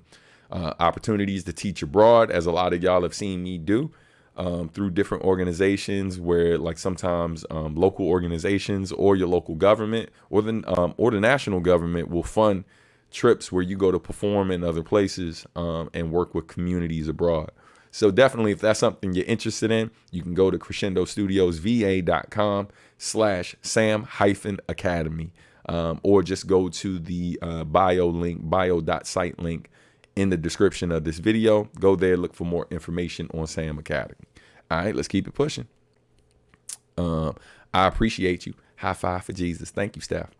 opportunities to teach abroad, as a lot of y'all have seen me do, through different organizations, where like sometimes local organizations or your local government or the national government will fund trips where you go to perform in other places and work with communities abroad. So definitely, if that's something you're interested in, you can go to crescendostudiosva.com/Sam-Academy, or just go to the bio.site link in the description of this video. Go there, look for more information on Sam Academy. All right, let's keep it pushing. I appreciate you. High five for Jesus. Thank you, Steph.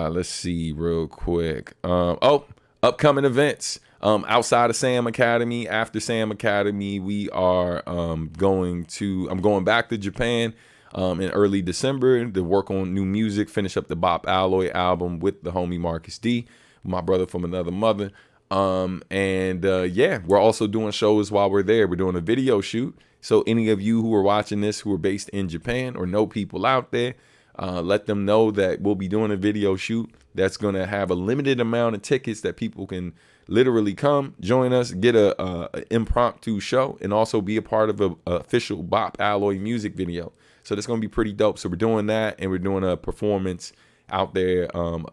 Let's see real quick. Upcoming events. Outside of Sam Academy, after Sam Academy, we are I'm going back to Japan in early December to work on new music, finish up the Bop Alloy album with the homie Marcus D, my brother from another mother. Yeah, we're also doing shows while we're there. We're doing a video shoot. So any of you who are watching this who are based in Japan or know people out there, let them know that we'll be doing a video shoot that's going to have a limited amount of tickets that people can literally come join us, get a impromptu show, and also be a part of a official Bop Alloy music video. So that's going to be pretty dope. So we're doing that, and we're doing a performance out there, an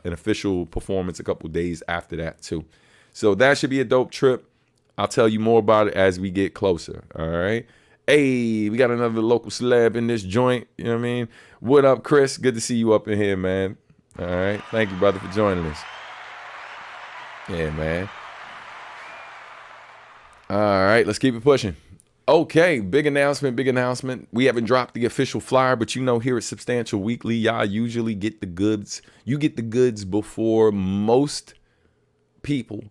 official performance a couple days after that too. So that should be a dope trip. I'll tell you more about it as we get closer. All right. Hey, we got another local celeb in this joint. You know what I mean? What up, Chris? Good to see you up in here, man. All right. Thank you, brother, for joining us. Yeah, man. All right, let's keep it pushing. Okay, big announcement. We haven't dropped the official flyer, but you know, here at Substantial Weekly, y'all usually get the goods. You get the goods before most people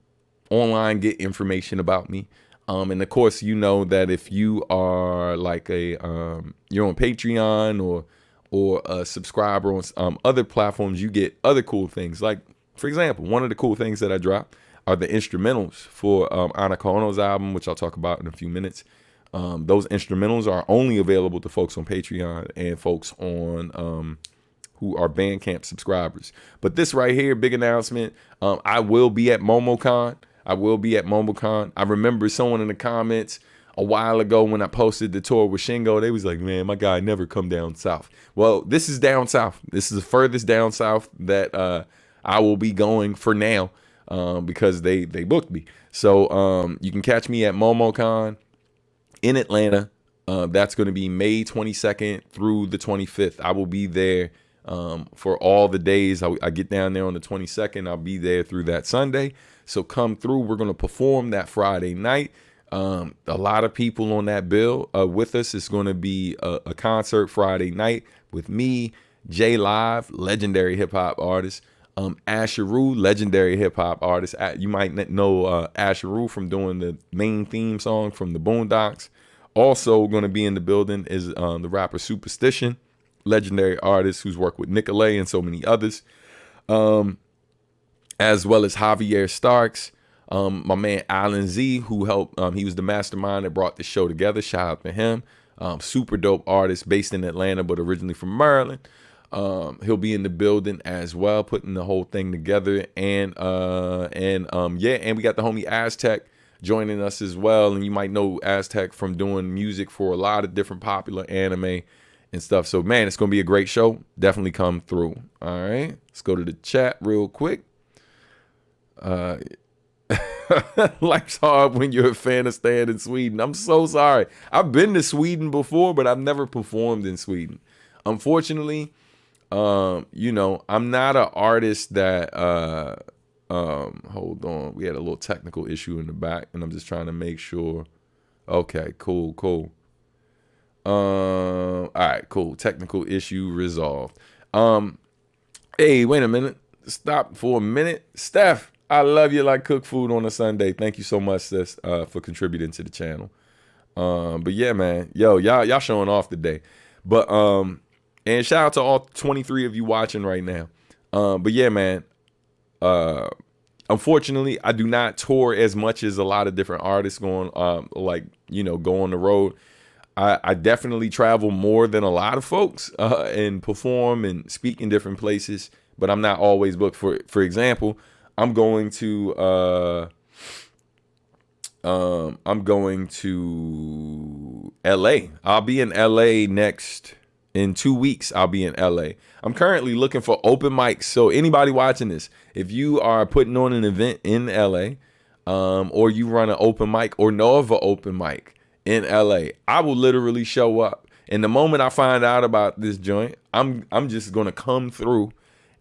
online get information about me. And of course, you know that if you are like you're on Patreon or a subscriber on other platforms, you get other cool things. Like, for example, one of the cool things that I drop are the instrumentals for Ana Kono's album, which I'll talk about in a few minutes. Those instrumentals are only available to folks on Patreon and folks on who are Bandcamp subscribers. But this right here, big announcement. I will be at MomoCon. I remember someone in the comments a while ago when I posted the tour with Shingo, they was like, man, my guy never come down south. Well, this is down south. This is the furthest down south that I will be going for now, because they booked me. So you can catch me at MomoCon in Atlanta. That's going to be May 22nd through the 25th. I will be there for all the days. I get down there on the 22nd. I'll be there through that Sunday. So come through. We're going to perform that Friday night. A lot of people on that bill with us. It's going to be a concert Friday night with me, J Live, legendary hip hop artist. Asheru, legendary hip hop artist. You might know Asheru from doing the main theme song from the Boondocks. Also going to be in the building is the rapper Superstition, legendary artist who's worked with Nicolay and so many others, as well as Javier Starks, my man Alan Z, who helped. He was the mastermind that brought the show together. Shout out to him. Super dope artist based in Atlanta, but originally from Maryland. He'll be in the building as well, putting the whole thing together. And we got the homie Aztec joining us as well. And you might know Aztec from doing music for a lot of different popular anime and stuff. So man, it's gonna be a great show. Definitely come through. All right, let's go to the chat real quick. Life's hard when you're a fan of staying in Sweden. I'm so sorry. I've been to Sweden before, but I've never performed in Sweden. Unfortunately, I'm not an artist that hold on. We had a little technical issue in the back, and I'm just trying to make sure. Okay, cool. All right, cool. Technical issue resolved. Hey, wait a minute. Stop for a minute. Steph, I love you like cook food on a Sunday. Thank you so much, sis, for contributing to the channel. But yeah, man. Yo, y'all showing off today. But And shout out to all 23 of you watching right now. But yeah, man. Unfortunately, I do not tour as much as a lot of different artists going, go on the road. I definitely travel more than a lot of folks and perform and speak in different places, but I'm not always booked. For example, I'm going to LA. I'll be in LA in 2 weeks. I'll be in LA. I'm currently looking for open mics. So anybody watching this, if you are putting on an event in LA, or you run an open mic or know of an open mic in LA, I will literally show up. And the moment I find out about this joint, I'm just gonna come through,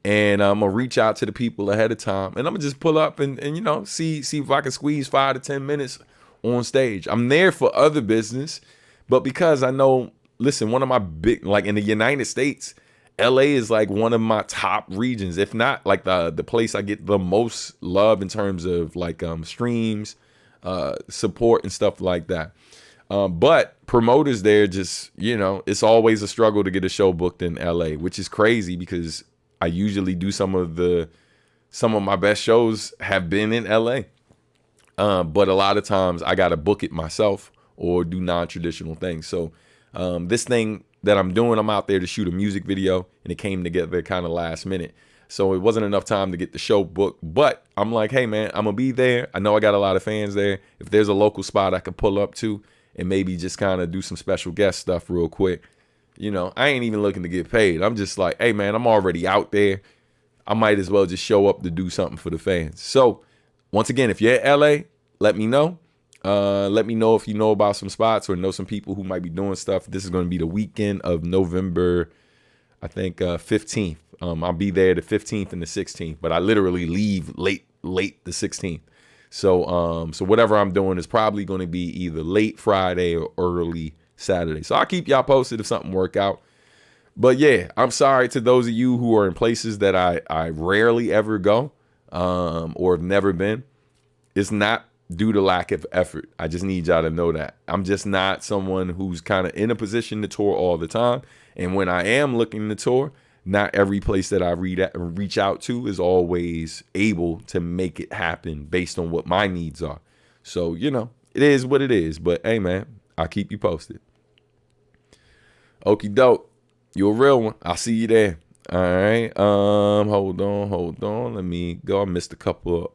and I'm gonna reach out to the people ahead of time, and I'm gonna just pull up and see if I can squeeze 5 to 10 minutes on stage. I'm there for other business, but because I know, listen, one of my big, like in the United States, LA is like one of my top regions, if not like the place I get the most love in terms of like streams, support and stuff like that. But promoters there just, it's always a struggle to get a show booked in LA, which is crazy because I usually do some of my best shows have been in LA. But a lot of times I got to book it myself or do non-traditional things. So this thing that I'm doing, I'm out there to shoot a music video, and it came together kind of last minute. So it wasn't enough time to get the show booked, but I'm like, hey man, I'm gonna be there. I know I got a lot of fans there. If there's a local spot I could pull up to and maybe just kind of do some special guest stuff real quick, I ain't even looking to get paid. I'm just like, hey man, I'm already out there. I might as well just show up to do something for the fans. So once again, if you're at LA, let me know. Let me know if you know about some spots or know some people who might be doing stuff. This is going to be the weekend of November, I think 15th. I'll be there the 15th and the 16th, but I literally leave late the 16th. So whatever I'm doing is probably going to be either late Friday or early Saturday. So I'll keep y'all posted if something work out. But yeah, I'm sorry to those of you who are in places that I rarely ever go, or have never been. It's not due to lack of effort. I just need y'all to know that. I'm just not someone who's kind of in a position to tour all the time. And when I am looking to tour, not every place that I reach out to is always able to make it happen based on what my needs are. So, it is what it is. But hey, man, I'll keep you posted. Okie doke. You're a real one. I'll see you there. All right. Hold on. Let me go. I missed a couple.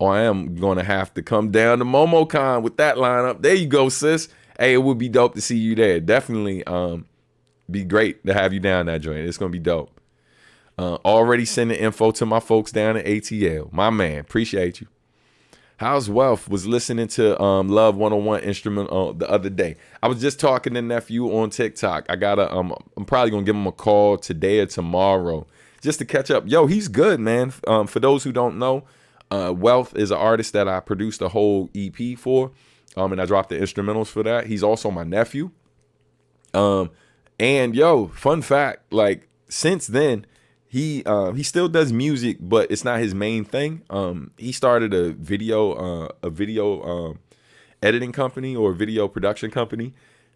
I am going to have to come down to MomoCon with that lineup. There you go, sis. Hey, it would be dope to see you there. Definitely be great to have you down that joint. It's going to be dope. Already sending info to my folks down at ATL. My man, appreciate you. How's Wealth? Was listening to Love 101 instrumental the other day. I was just talking to nephew on TikTok. I'm probably going to give him a call today or tomorrow just to catch up. Yo, he's good, man. For those who don't know, Wealth is an artist that I produced a whole EP for, and I dropped the instrumentals for that. He's also my nephew. And yo, fun fact, like since then, he still does music, but it's not his main thing. He started a video editing company or video production company,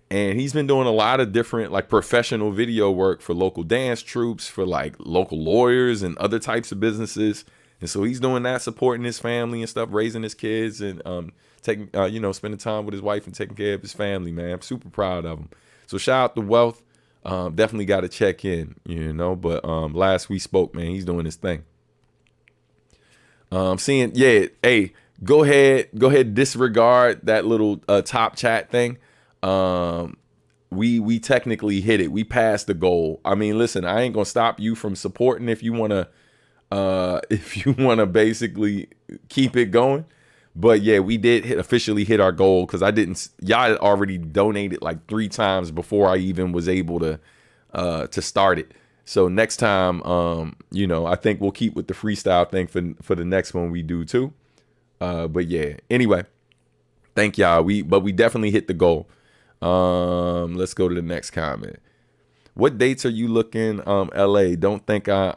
and he's been doing a lot of different like professional video work for local dance troupes, for like local lawyers and other types of businesses. And so he's doing that, supporting his family and stuff, raising his kids and taking, spending time with his wife and taking care of his family, man. I'm super proud of him. So shout out to Wealth. Definitely got to check in, But last we spoke, man, he's doing his thing. Hey, go ahead, disregard that little top chat thing. We technically hit it. We passed the goal. I mean, listen, I ain't gonna stop you from supporting if you wanna basically keep it going. But yeah, we did officially hit our goal because y'all had already donated like 3 times before I even was able to start it. So next time, I think we'll keep with the freestyle thing for the next one we do too. But yeah, anyway, thank y'all. We definitely hit the goal. Let's go to the next comment. What dates are you looking? LA. Don't think I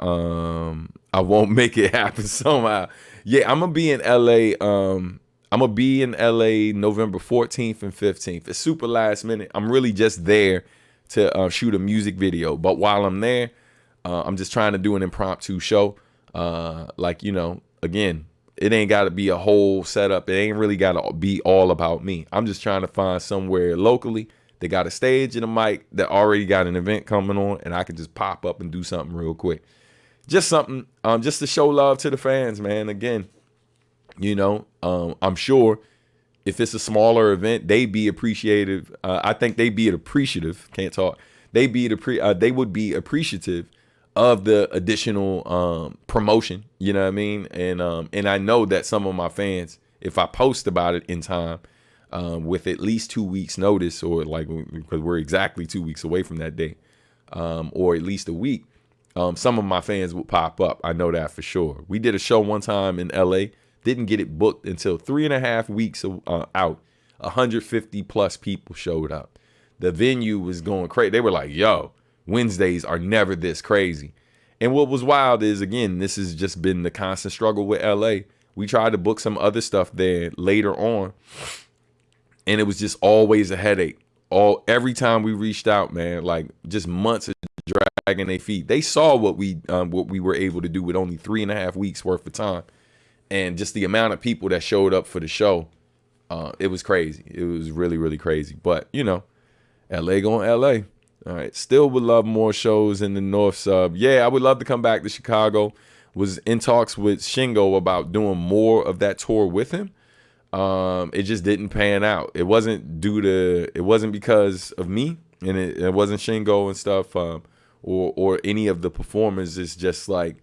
won't make it happen somehow. Yeah, I'm gonna be in LA. I'm gonna be in LA November 14th and 15th. It's super last minute. I'm really just there to shoot a music video. But while I'm there, I'm just trying to do an impromptu show. Like, you know, again, it ain't got to be a whole setup. It ain't really got to be all about me. I'm just trying to find somewhere locally that got a stage and a mic that already got an event coming on, and I can just pop up and do something real quick. Just something, just to show love to the fans, man. Again, you know, I'm sure if it's a smaller event, they'd be appreciative. I think they'd be appreciative. Can't talk. They would be appreciative of the additional promotion. You know what I mean? And I know that some of my fans, if I post about it in time, with at least 2 weeks notice, or like, because we're exactly 2 weeks away from that day, or at least a week, some of my fans will pop up. I know that for sure. We did a show one time in LA, didn't get it booked until 3.5 weeks out. 150 plus people showed up. The venue was going crazy. They were like, yo, Wednesdays are never this crazy. And what was wild is, again, this has just been the constant struggle with LA. We tried to book some other stuff there later on, and it was just always a headache. Every time we reached out, man, like just months of dragging their feet. They saw what we were able to do with only 3.5 weeks worth of time, and just the amount of people that showed up for the show. It was crazy. It was really, really crazy. But you know, LA going LA. All right. Still would love more shows in the North Sub. Yeah, I would love to come back to Chicago. Was in talks with Shingo about doing more of that tour with him. It just didn't pan out. It wasn't because of me, and it wasn't Shingo and stuff, or any of the performers. It's just like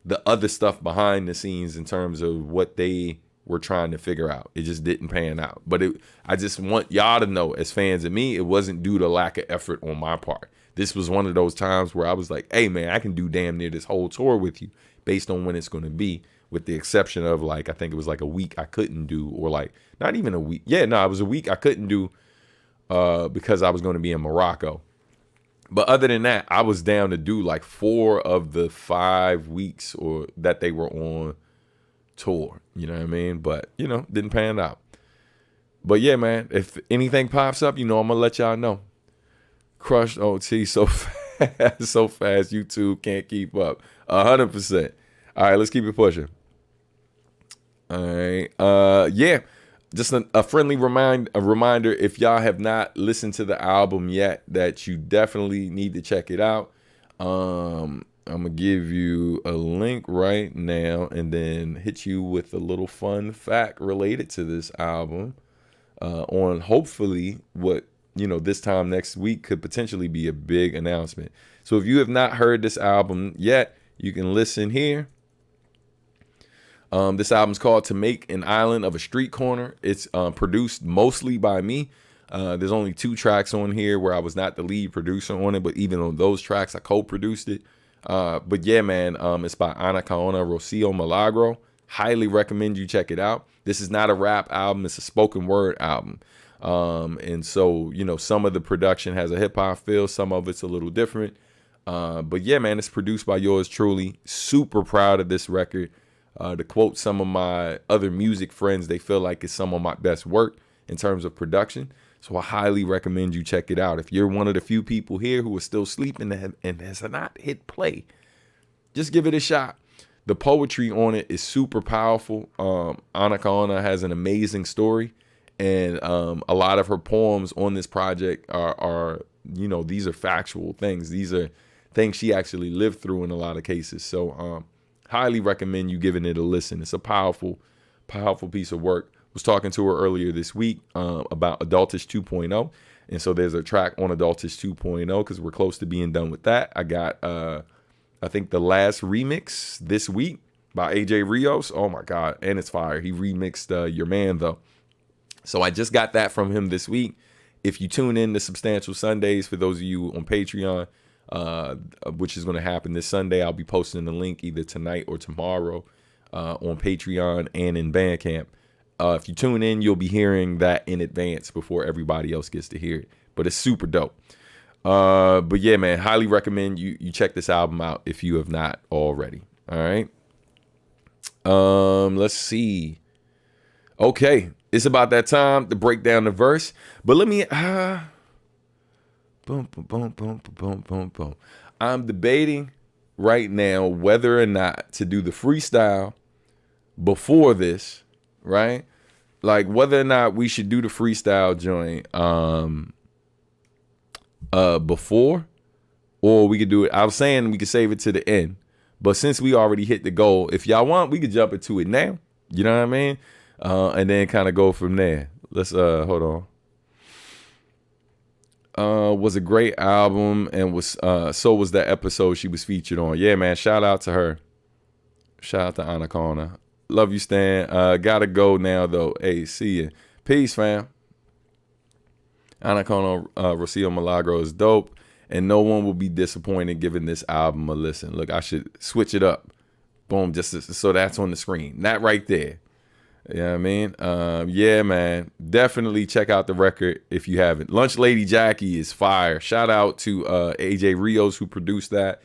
the other stuff behind the scenes in terms of what they were trying to figure out. It just didn't pan out. But I just want y'all to know, as fans of me, it wasn't due to lack of effort on my part. This was one of those times where I was like, hey man, I can do damn near this whole tour with you based on when it's going to be, with the exception of, like, I think it was like a week I couldn't do, or like not even a week. Yeah, no, it was a week I couldn't do because I was going to be in Morocco. But other than that, I was down to do like 4 of the 5 weeks or that they were on tour. You know what I mean? But, you know, didn't pan out. But yeah, man, if anything pops up, you know, I'm going to let y'all know. Crushed OT so fast, so fast, YouTube can't keep up. 100%. All right, let's keep it pushing. All right. Yeah. Just a friendly reminder, if y'all have not listened to the album yet, that you definitely need to check it out. I'm going to give you a link right now and then hit you with a little fun fact related to this album on hopefully what, you know, this time next week could potentially be a big announcement. So if you have not heard this album yet, you can listen here. This album's called To Make an Island of a Street Corner. It's produced mostly by me. There's only 2 tracks on here where I was not the lead producer on it, but even on those tracks, I co-produced it. But yeah, man, it's by Ana Caona Rocio Milagro. Highly recommend you check it out. This is not a rap album. It's a spoken word album. And so, you know, some of the production has a hip hop feel. Some of it's a little different. But yeah, man, it's produced by yours truly. Super proud of this record. To quote some of my other music friends, they feel like it's some of my best work in terms of production. So I highly recommend you check it out. If you're one of the few people here who are still sleeping and has not hit play, just give it a shot. The poetry on it is super powerful. Ana Caona has an amazing story, and a lot of her poems on this project are, you know, these are factual things. These are things she actually lived through in a lot of cases. So highly recommend you giving it a listen. It's a powerful, powerful piece of work. Was talking to her earlier this week about Adultish 2.0. And so there's a track on Adultish 2.0 because we're close to being done with that. I got, I think, the last remix this week by AJ Rios. Oh, my God. And it's fire. He remixed Your Man, though. So I just got that from him this week. If you tune in to Substantial Sundays, for those of you on Patreon, which is going to happen this Sunday, I'll be posting the link either tonight or tomorrow on Patreon and in Bandcamp. If you tune in, you'll be hearing that in advance before everybody else gets to hear it. But it's super dope. But yeah, man, highly recommend you check this album out if you have not already. All right. Let's see. Okay, it's about that time to break down the verse. But let me Boom, boom, boom, boom, boom, boom, boom. I'm debating right now whether or not to do the freestyle before this, right? Like whether or not we should do the freestyle joint before, or we could do it. I was saying we could save it to the end. But since we already hit the goal, if y'all want, we could jump into it now. You know what I mean? And then kind of go from there. Let's hold on. Was a great album, and was so was that episode she was featured on. Yeah, man. Shout out to her. Shout out to Anaconda. Love you, Stan. Gotta go now though. Hey, see ya. Peace, fam. Anaconda Rocio Milagro is dope, and no one will be disappointed giving this album a listen. Look, I should switch it up. Boom, just so that's on the screen. Not right there. You know what I mean? Yeah, man. Definitely check out the record if you haven't. Lunch Lady Jackie is fire. Shout out to AJ Rios who produced that.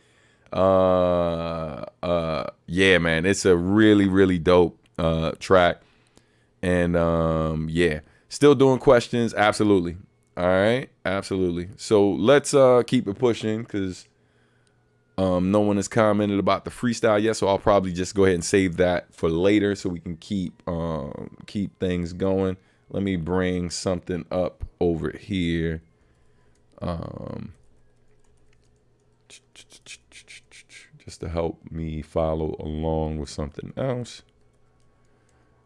Yeah, man. It's a really, really dope track. And yeah. Still doing questions? Absolutely. All right. Absolutely. So let's keep it pushing because no one has commented about the freestyle yet, so I'll probably just go ahead and save that for later so we can keep things going. Let me bring something up over here. Just to help me follow along with something else.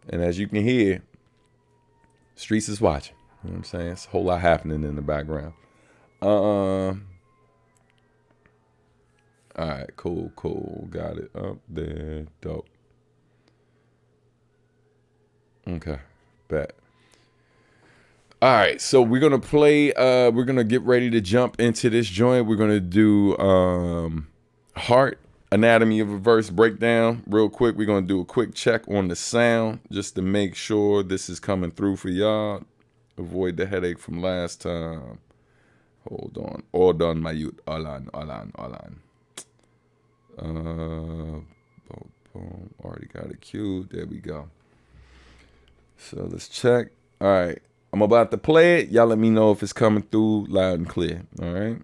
And as you can hear, streets is watching. You know what I'm saying? It's a whole lot happening in the background. All right, cool. Got it up there. Dope. Okay, bet. All right, so we're going to play, we're going to get ready to jump into this joint. We're going to do Heart, Anatomy of a Verse breakdown real quick. We're going to do a quick check on the sound just to make sure this is coming through for y'all. Avoid the headache from last time. Hold on, my youth. All on. Boom. Already got it queued. There we go. So let's check. All right. I'm about to play it. Y'all let me know if it's coming through loud and clear. All right.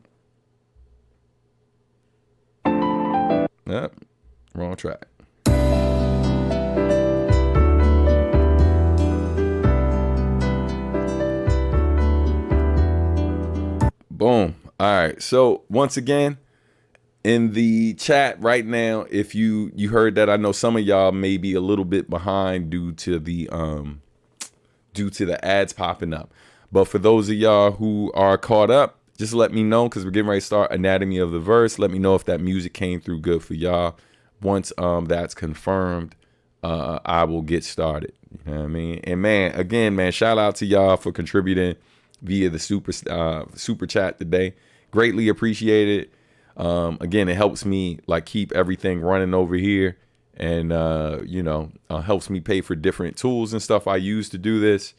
Yep. Wrong track. Boom. All right. So once again, in the chat right now, if you heard that, I know some of y'all may be a little bit behind due to the ads popping up. But for those of y'all who are caught up, just let me know because we're getting ready to start Anatomy of the Verse. Let me know if that music came through good for y'all. Once that's confirmed, I will get started. You know what I mean? And man, again, man, shout out to y'all for contributing via the super chat today. Greatly appreciated. Again, it helps me like keep everything running over here, and helps me pay for different tools and stuff I use to do this.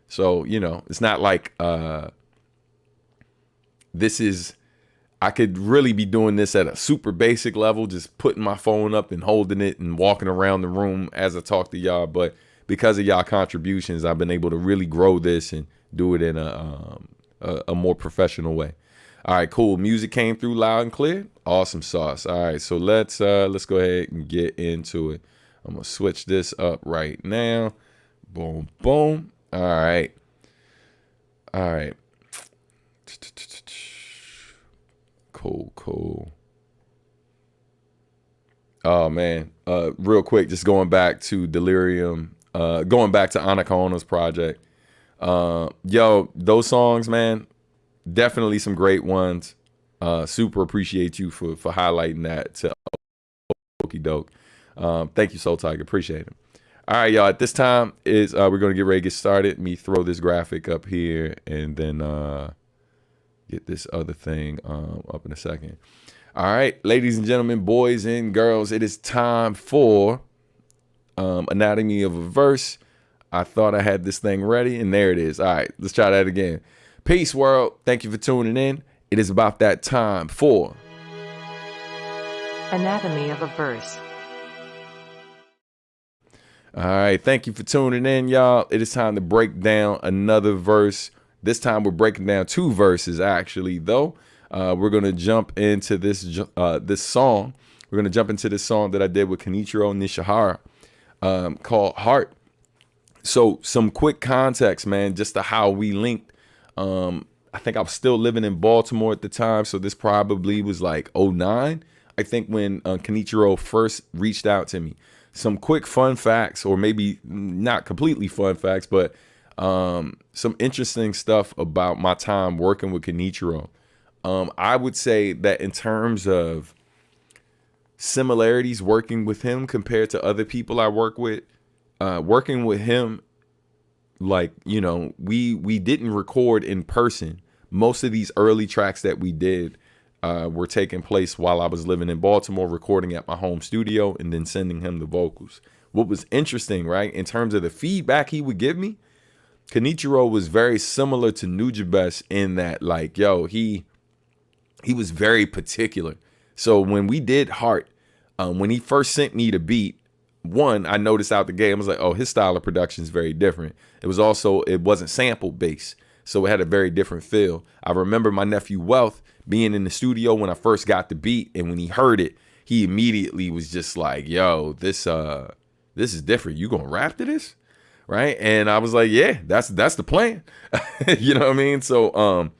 So it's not like I could really be doing this at a super basic level, just putting my phone up and holding it and walking around the room as I talk to y'all. But because of y'all contributions, I've been able to really grow this and do it in a more professional way. All right, cool. Music came through loud and clear. Awesome sauce. All right, so let's go ahead and get into it. I'm gonna switch this up right now. Boom, boom. All right. Cool. Oh man. Real quick, just going back to Delirium, going back to Anaconda's project. Those songs, man, definitely some great ones. Super appreciate you for highlighting that to Okie Doke. Thank you, Soul Tiger. Appreciate it. All right, y'all. At this time is we're gonna get ready to get started. Me throw this graphic up here and then get this other thing up in a second. All right, ladies and gentlemen, boys and girls, it is time for Anatomy of a Verse. I thought I had this thing ready, and there it is. All right, let's try that again. Peace, world. Thank you for tuning in. It is about that time for Anatomy of a Verse. All right, thank you for tuning in, y'all. It is time to break down another verse. This time we're breaking down 2 verses actually, though. We're gonna jump into this song. We're gonna jump into this song that I did with Kenichiro Nishihara, called Heart. So some quick context, man, just to how we linked. I think I was still living in Baltimore at the time, so this probably was like '09. I think when Kenichiro first reached out to me. Some quick fun facts, or maybe not completely fun facts, but some interesting stuff about my time working with Kenichiro. I would say that in terms of similarities working with him compared to other people I work with, working with him, like, you know, we didn't record in person. Most of these early tracks that we did were taking place while I was living in Baltimore, recording at my home studio and then sending him the vocals. What was interesting, right, in terms of the feedback he would give me, Kenichiro was very similar to Nujabes in that, like, yo, he was very particular. So when we did Heart, when he first sent me the beat, one, I noticed out the gate, I was like, oh, his style of production is very different. It wasn't sample based, so it had a very different feel. I remember my nephew Wealth being in the studio when I first got the beat, and when he heard it, he immediately was just like, yo, this is different. You gonna rap to this? Right? And I was like, yeah, that's the plan. You know what I mean? So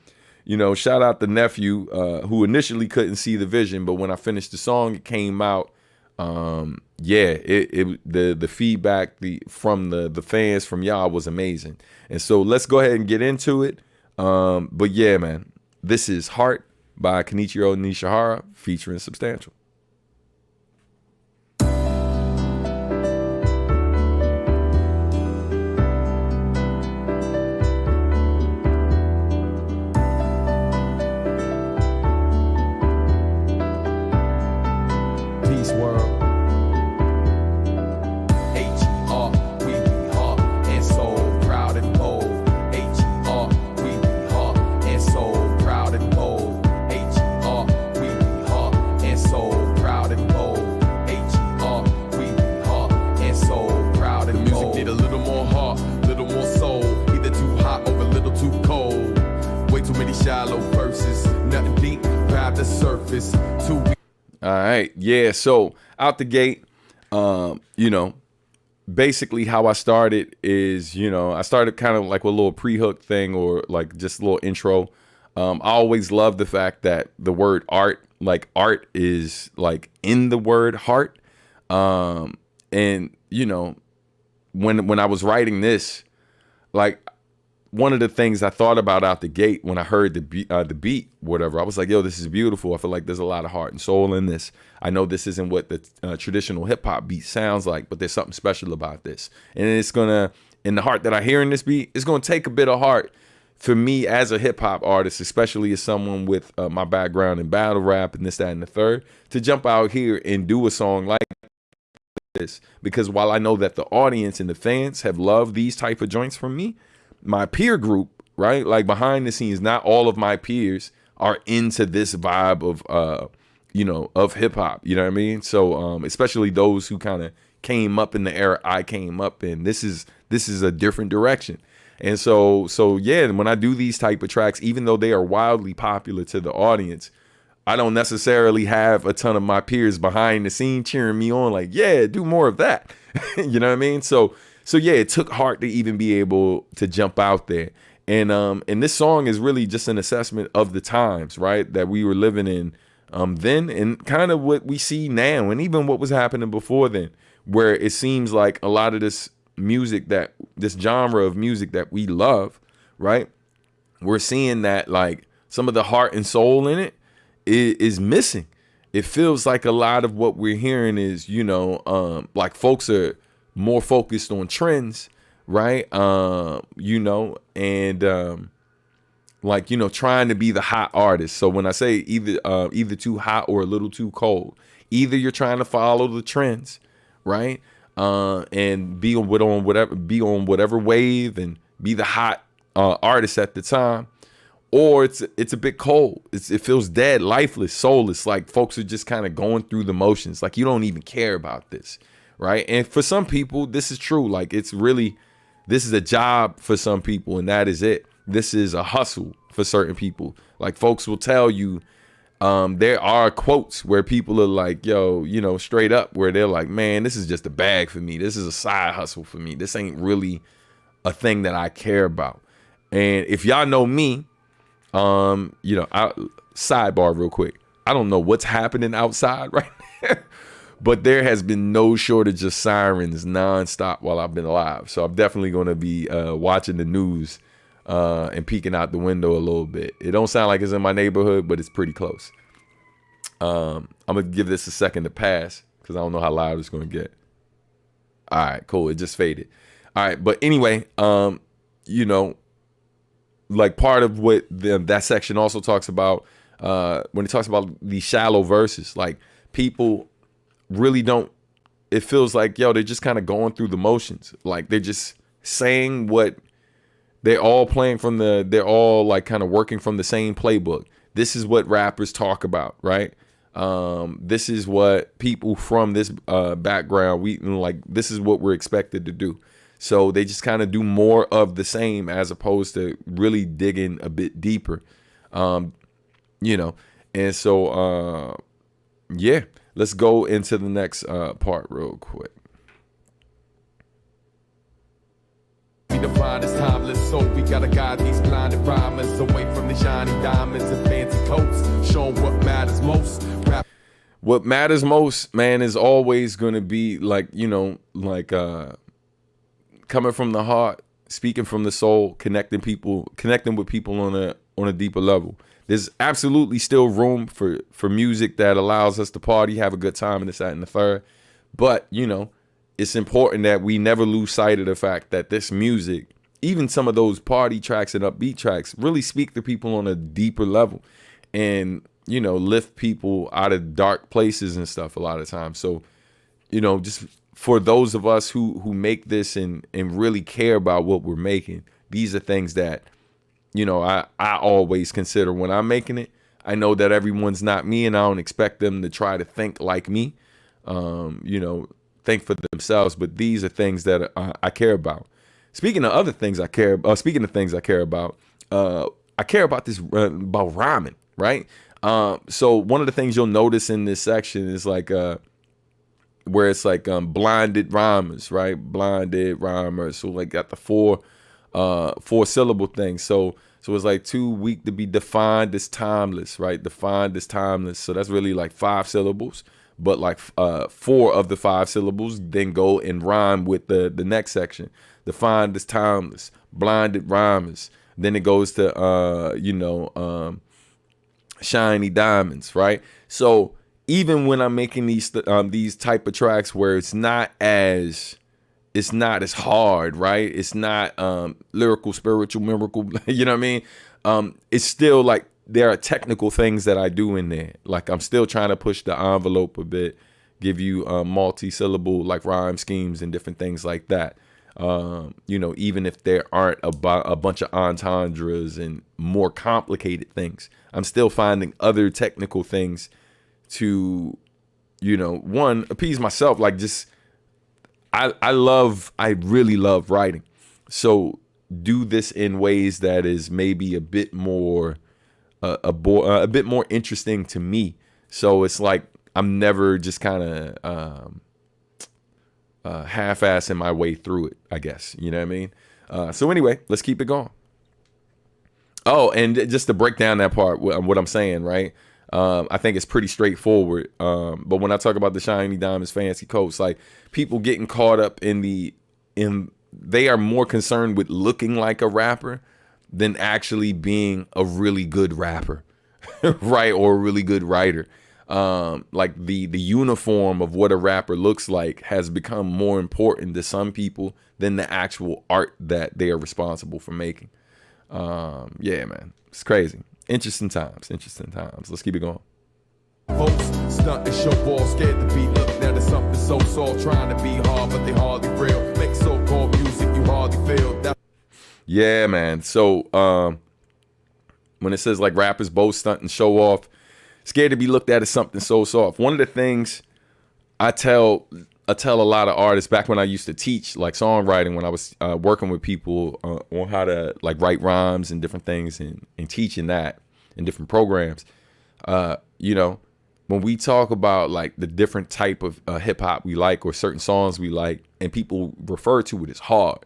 you know, shout out the nephew, who initially couldn't see the vision, but when I finished the song, it came out. Yeah, the feedback from the fans, from y'all, was amazing. And so let's go ahead and get into it. But yeah, man, this is Heart by Kenichiro Nishihara featuring Substantial. Peace world. Shallow verses, nothing deep, grab the surface. All right, yeah. So out the gate, you know, basically how I started is, you know, I started kind of like with a little pre-hook thing, or like just a little intro. I always loved the fact that the word art, like art, is like in the word heart. And you know, when I was writing this, like, one of the things I thought about out the gate when I heard the beat, whatever, I was like, yo, this is beautiful. I feel like there's a lot of heart and soul in this. I know this isn't what the traditional hip hop beat sounds like, but there's something special about this. And it's gonna, in the heart that I hear in this beat, it's gonna take a bit of heart for me as a hip hop artist, especially as someone with my background in battle rap and this, that, and the third, to jump out here and do a song like this. Because while I know that the audience and the fans have loved these type of joints from me, my peer group, right, like behind the scenes, not all of my peers are into this vibe of you know, of hip hop, you know what I mean? So especially those who kind of came up in the era I came up in, this is a different direction. And so yeah, when I do these type of tracks, even though they are wildly popular to the audience, I don't necessarily have a ton of my peers behind the scene cheering me on, like, yeah, do more of that. You know what I mean? So yeah, it took heart to even be able to jump out there. And this song is really just an assessment of the times, right, that we were living in then, and kind of what we see now, and even what was happening before then, where it seems like a lot of this music, that this genre of music that we love, right, we're seeing that like some of the heart and soul in it is missing. It feels like a lot of what we're hearing is, you know, like folks are more focused on trends, right? You know, and like, you know, trying to be the hot artist. So when I say either too hot or a little too cold, either you're trying to follow the trends, right? And be on whatever wave and be the hot artist at the time, or it's a bit cold. It feels dead, lifeless, soulless. Like folks are just kind of going through the motions. Like you don't even care about this. Right. And for some people, this is true. Like this is a job for some people, and that is it. this is a hustle for certain people. Like folks will tell you, there are quotes where people are like, yo, you know, straight up, where they're like, man, this is just a bag for me. This is a side hustle for me. This ain't really a thing that I care about. And if y'all know me, you know, sidebar real quick, I don't know what's happening outside right now, but there has been no shortage of sirens nonstop while I've been alive. So I'm definitely going to be watching the news and peeking out the window a little bit. It don't sound like it's in my neighborhood, but it's pretty close. I'm going to give this a second to pass because I don't know how loud it's going to get. All right, cool. It just faded. All right. But anyway, you know, like part of what that section also talks about, when it talks about these shallow verses, like people really don't, it feels like, yo, they're just kind of going through the motions. Like they're just saying what they're all playing from they're all like kind of working from the same playbook. This is what rappers talk about, right? This is what people from this background, this is what we're expected to do. So they just kind of do more of the same as opposed to really digging a bit deeper, you know. And so, yeah, let's go into the next part real quick. We define as timeless, so we gotta guide these blinded rhymers away from the shiny diamonds and fancy coats, showing what matters most. What matters most, man, is always going to be like, you know, like coming from the heart, speaking from the soul, connecting with people on a deeper level. There's absolutely still room for music that allows us to party, have a good time, and this, that, and the third. But, you know, it's important that we never lose sight of the fact that this music, even some of those party tracks and upbeat tracks, really speak to people on a deeper level and, you know, lift people out of dark places and stuff a lot of times. So, you know, just for those of us who make this and really care about what we're making, these are things that, you know, I always consider when I'm making it. I know that everyone's not me, and I don't expect them to try to think like me, you know, think for themselves. But these are things that I care about. Speaking of other things I care about, I care about this about rhyming, right? So one of the things you'll notice in this section is like where it's like blinded rhymers, right? Blinded rhymers. So like got the four syllable thing. So it's like too weak to be defined as timeless, right? Defined as timeless. So that's really like 5 syllables, but like 4 of the 5 syllables then go and rhyme with the next section. Defined as timeless, blinded rhymers. Then it goes to you know, shiny diamonds, right? So even when I'm making these type of tracks where it's not as hard, right? It's not lyrical, spiritual, miracle, you know what I mean? It's still like there are technical things that I do in there. Like I'm still trying to push the envelope a bit, give you multi-syllable like rhyme schemes and different things like that. You know, even if there aren't a bunch of entendres and more complicated things, I'm still finding other technical things to, you know, one, appease myself. Like just, I really love writing. So do this in ways that is maybe a bit more, a bit more interesting to me. So it's like, I'm never just kind of, half-assing my way through it, I guess. You know what I mean? So anyway, let's keep it going. Oh, and just to break down that part, what I'm saying, right? I think it's pretty straightforward. But when I talk about the shiny diamonds, fancy coats, like people getting caught up in they are more concerned with looking like a rapper than actually being a really good rapper, right? Or a really good writer. Like the uniform of what a rapper looks like has become more important to some people than the actual art that they are responsible for making. Yeah, man, it's crazy. Interesting times. Let's keep it going. Folks stunt and show ball, scared to be looked at as something so soft, trying to be hard, but they hardly real. Make so-called music you hardly feel. Yeah, man. So when it says like rappers both stunt and show off, scared to be looked at as something so soft. One of the things I tell tell a lot of artists back when I used to teach like songwriting, when I was working with people on how to like write rhymes and different things, and teaching that in different programs. You know, when we talk about like the different type of hip hop we like, or certain songs we like, and people refer to it as hard.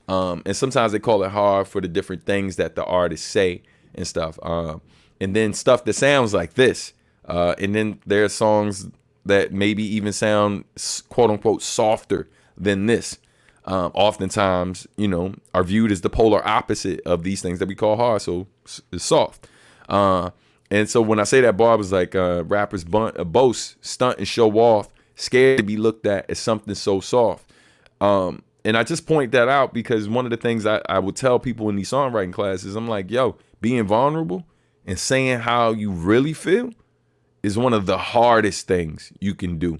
And sometimes they call it hard for the different things that the artists say and stuff. And then stuff that sounds like this. And then there are songs that maybe even sound quote unquote softer than this. Oftentimes, you know, are viewed as the polar opposite of these things that we call hard. So it's soft. And so when I say that, bar was like rappers boast, stunt, and show off, scared to be looked at as something so soft. And I just point that out because one of the things I would tell people in these songwriting classes, I'm like, yo, being vulnerable and saying how you really feel is one of the hardest things you can do,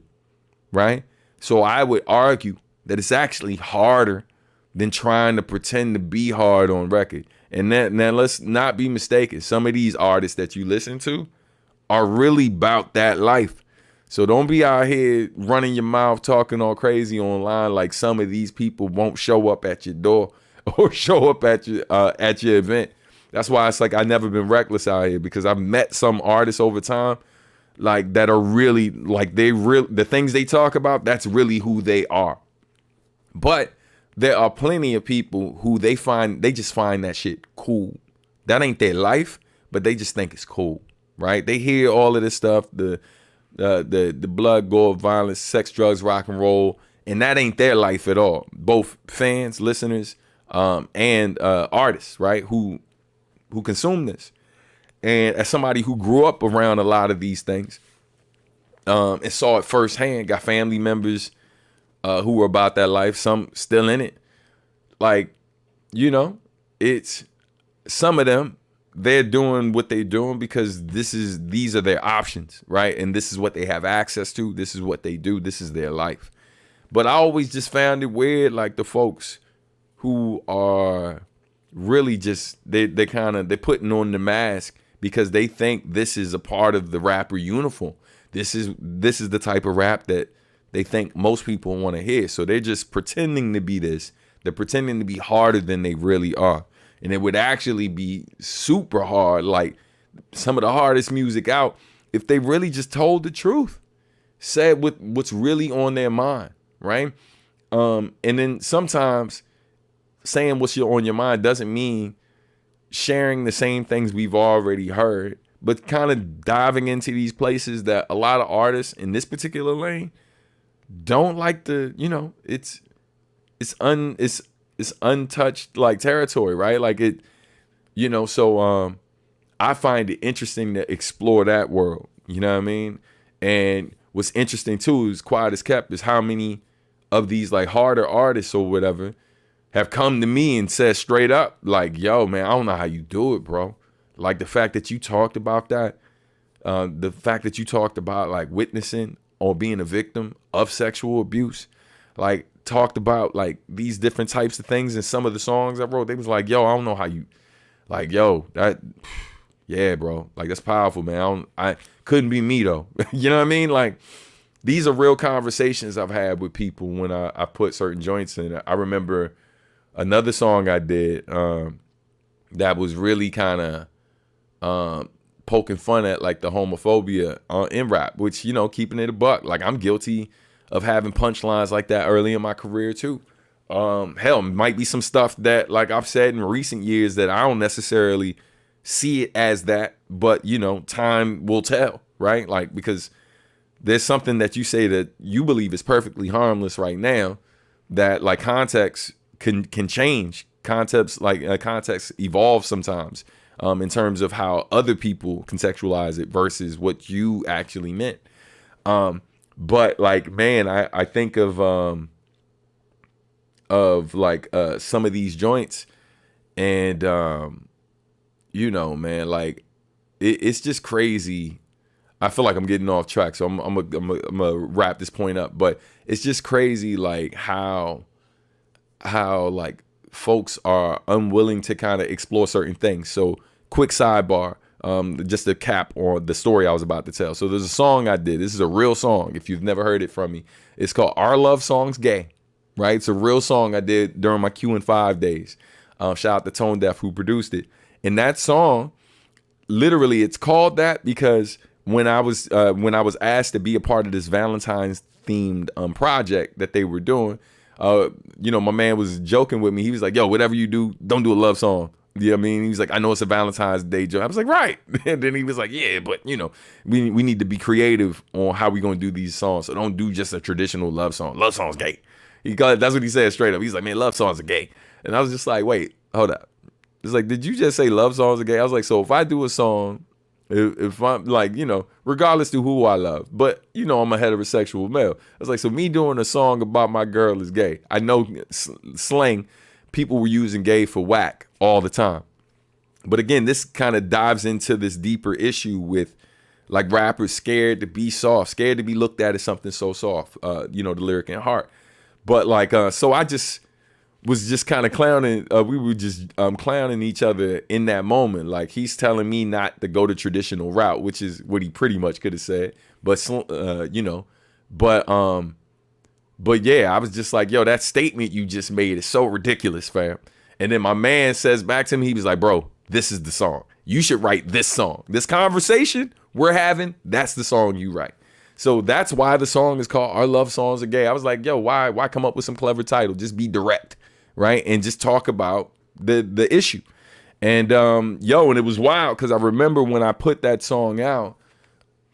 right? So I would argue that it's actually harder than trying to pretend to be hard on record. And now let's not be mistaken. Some of these artists that you listen to are really about that life. So don't be out here running your mouth, talking all crazy online like some of these people won't show up at your door or show up at your event. That's why it's like I've never been reckless out here, because I've met some artists over time like that are really like the things they talk about, that's really who they are. But there are plenty of people who they just find that shit cool. That ain't their life, but they just think it's cool, right? They hear all of this stuff, the blood, gore, violence, sex, drugs, rock and roll, and that ain't their life at all. Both fans, listeners, and artists, right, who consume this. And as somebody who grew up around a lot of these things, and saw it firsthand, got family members who were about that life, some still in it. Like, you know, it's some of them, they're doing what they're doing because these are their options, right? And this is what they have access to. This is what they do. This is their life. But I always just found it weird, like the folks who are really just, they're putting on the mask because they think this is a part of the rapper uniform. This is the type of rap that they think most people want to hear. So they're just pretending to be this. They're pretending to be harder than they really are. And it would actually be super hard, like some of the hardest music out, if they really just told the truth, said what's really on their mind, right? And then sometimes saying what's on your mind doesn't mean sharing the same things we've already heard, but kind of diving into these places that a lot of artists in this particular lane don't like to, you know, it's untouched like territory, right? Like it, you know, so I find it interesting to explore that world, you know what I mean? And what's interesting too is, quiet as kept, is how many of these like harder artists or whatever have come to me and said straight up, like, yo, man, I don't know how you do it, bro. Like the fact that you talked about that, the fact that you talked about like witnessing or being a victim of sexual abuse, like talked about like these different types of things in some of the songs I wrote. They was like, yo, I don't know how you, like, yo, that, yeah, bro, like that's powerful, man. I couldn't be me though. You know what I mean? Like these are real conversations I've had with people when I put certain joints in. I remember another song I did that was really kind of poking fun at like the homophobia in rap, which, you know, keeping it a buck. Like I'm guilty of having punchlines like that early in my career too. Hell, might be some stuff that like I've said in recent years that I don't necessarily see it as that, but you know, time will tell, right? Like, because there's something that you say that you believe is perfectly harmless right now that like context can change. Concepts like context evolve sometimes in terms of how other people contextualize it versus what you actually meant. But like, man, I think of like some of these joints, and you know, man, like it's just crazy. I feel like I'm getting off track, so I'm gonna wrap this point up. But it's just crazy, like how like folks are unwilling to kind of explore certain things. So quick sidebar, just a cap on the story I was about to tell. So there's a song I did. This is a real song. If you've never heard it from me, it's called "Our Love Song's Gay." Right? It's a real song I did during my Q&5 days. Shout out to Tone Deaf who produced it. And that song, literally, it's called that because when I was asked to be a part of this Valentine's themed project that they were doing, my man was joking with me. He was like, "Yo, whatever you do, don't do a love song." You know what I mean? He was like, "I know it's a Valentine's Day joke." I was like, "Right." And then he was like, "Yeah, but we need to be creative on how we gonna do these songs. So don't do just a traditional love song. Love song's gay." That's what he said straight up. He's like, "Man, love songs are gay." And I was just like, "Wait, hold up." It's like, did you just say love songs are gay? I was like, so if I do a song, if I'm like, regardless to who I love, but I'm a heterosexual male. I was like, so me doing a song about my girl is gay. I know slang, people were using gay for whack all the time. But again, this kind of dives into this deeper issue with like rappers scared to be soft, scared to be looked at as something so soft, the lyric and heart. But like, so I just was just kind of clowning. We were just clowning each other in that moment. Like he's telling me not to go the traditional route, which is what he pretty much could have said. But but yeah, I was just like, "Yo, that statement you just made is so ridiculous, fam." And then my man says back to me, he was like, "Bro, this is the song. You should write this song. This conversation we're having, that's the song you write." So that's why the song is called "Our Love Songs Are Gay." I was like, "Yo, why come up with some clever title? Just be direct." Right, and just talk about the issue, and and it was wild because I remember when I put that song out.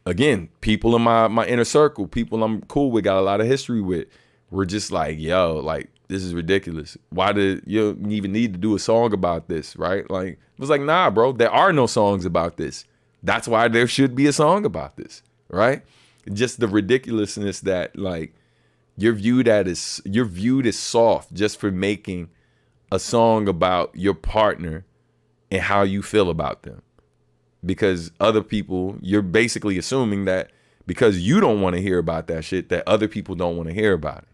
Again, people in my inner circle, people I'm cool with, got a lot of history with, were just like, "Yo, like this is ridiculous. Why did you even need to do a song about this?" Right? Like it was like, "Nah, bro, there are no songs about this. That's why there should be a song about this." Right? Just the ridiculousness that like. You're viewed as soft just for making a song about your partner and how you feel about them. Because other people, you're basically assuming that because you don't want to hear about that shit, that other people don't want to hear about it.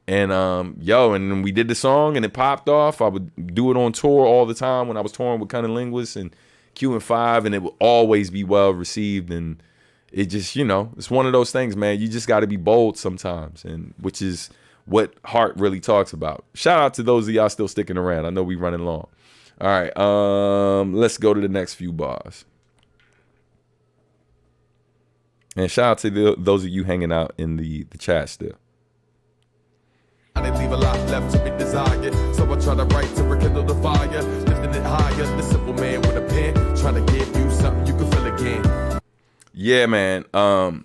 And and then we did the song and it popped off. I would do it on tour all the time when I was touring with Cunning Linguists and Q&5, and it would always be well received. And it just, it's one of those things, man. You just got to be bold sometimes, and which is what Heart really talks about. Shout out to those of y'all still sticking around. I know we running long. All right, let's go to the next few bars. And shout out to those of you hanging out in the chat still. I didn't leave a lot left to be desired, so I try to write to rekindle the fire, lifting it higher. The simple man with a pen, trying to give you something you can feel again. Yeah, man. A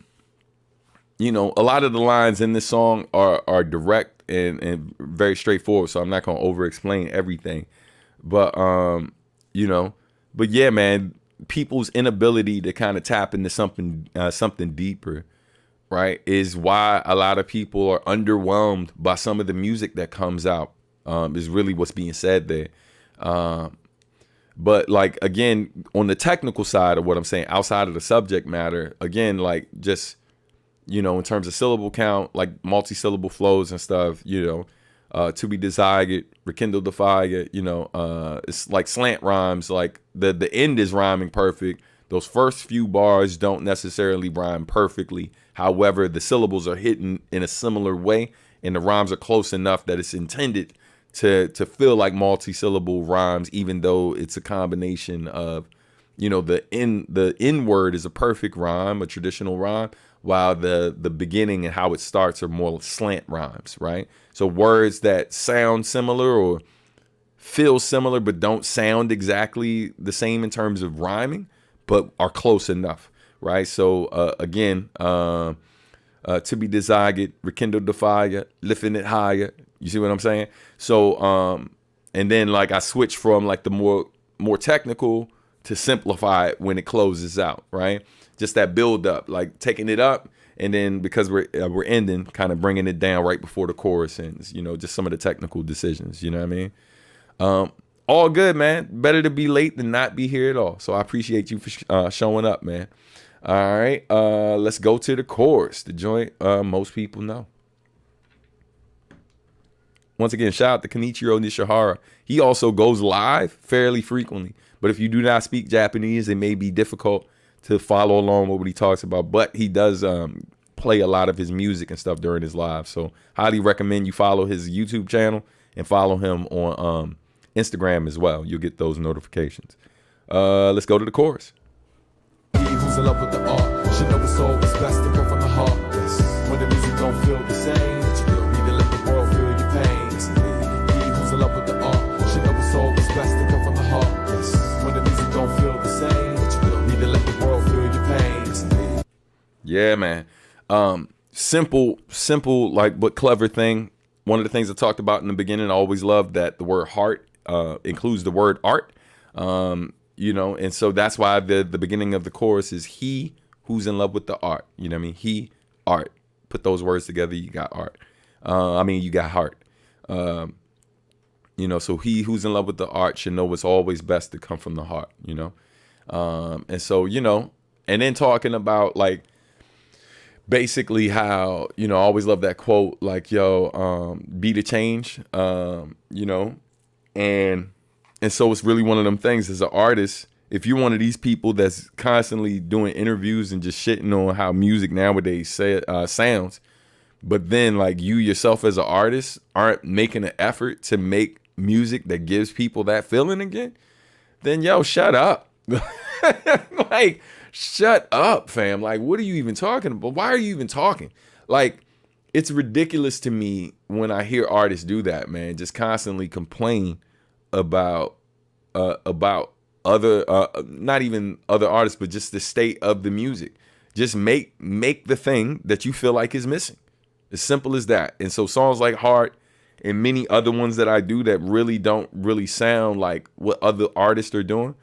lot of the lines in this song are direct and very straightforward, so I'm not gonna over explain everything. But but yeah, man, people's inability to kind of tap into something deeper, right, is why a lot of people are underwhelmed by some of the music that comes out. Is really what's being said there. But like, again, on the technical side of what I'm saying, outside of the subject matter, again, like just, in terms of syllable count, like multi-syllable flows and stuff, to be desired, rekindle the fire, it's like slant rhymes, like the end is rhyming perfect. Those first few bars don't necessarily rhyme perfectly. However, the syllables are hitting in a similar way and the rhymes are close enough that it's intended to feel like multi-syllable rhymes, even though it's a combination of, the end word is a perfect rhyme, a traditional rhyme, while the beginning and how it starts are more slant rhymes, right? So words that sound similar or feel similar but don't sound exactly the same in terms of rhyming, but are close enough, right? So again, to be desired, rekindle the fire, lifting it higher. You see what I'm saying? So, and then like I switch from like the more technical to simplify it when it closes out, right? Just that build up, like taking it up, and then because we're ending, kind of bringing it down right before the chorus ends. Just some of the technical decisions. You know what I mean? All good, man. Better to be late than not be here at all. So I appreciate you for showing up, man. All right, let's go to the chorus. The joint most people know. once again, shout out to Kenichiro Nishihara. He also goes live fairly frequently. But if you do not speak Japanese, it may be difficult to follow along with what he talks about. But he does play a lot of his music and stuff during his live. So highly recommend you follow his YouTube channel and follow him on Instagram as well. You'll get those notifications. Let's go to the chorus. He who's in love with the art should know it's always best to come from the heart. Yes. When the music don't feel the same, need to let the world feel your pain. He who's in love with the art should know it's always best to come from the heart. Yes. When the music don't feel the same, need to let the world feel your pain. Yeah, man. Simple, like, but clever thing. One of the things I talked about in the beginning, I always loved that the word heart includes the word art. You know, and so that's why the beginning of the chorus is he who's in love with the art. You know what I mean? He, art. Put those words together, you got art. You got heart. You know, so he who's in love with the art should know it's always best to come from the heart, you know? And so, you know, and then talking about like basically how, you know, I always love that quote, like, yo, be the change, you know, and so it's really one of them things as an artist. If you're one of these people that's constantly doing interviews and just shitting on how music nowadays sounds, but then like you yourself as an artist aren't making an effort to make music that gives people that feeling again, then yo, shut up. Like, shut up, fam. Like, what are you even talking about? Why are you even talking? Like, it's ridiculous to me when I hear artists do that, man. Just constantly complain about other not even other artists, but just the state of the music. Just make the thing that you feel like is missing. As simple as that. And so songs like Heart and many other ones that I do that really don't really sound like what other artists are doing,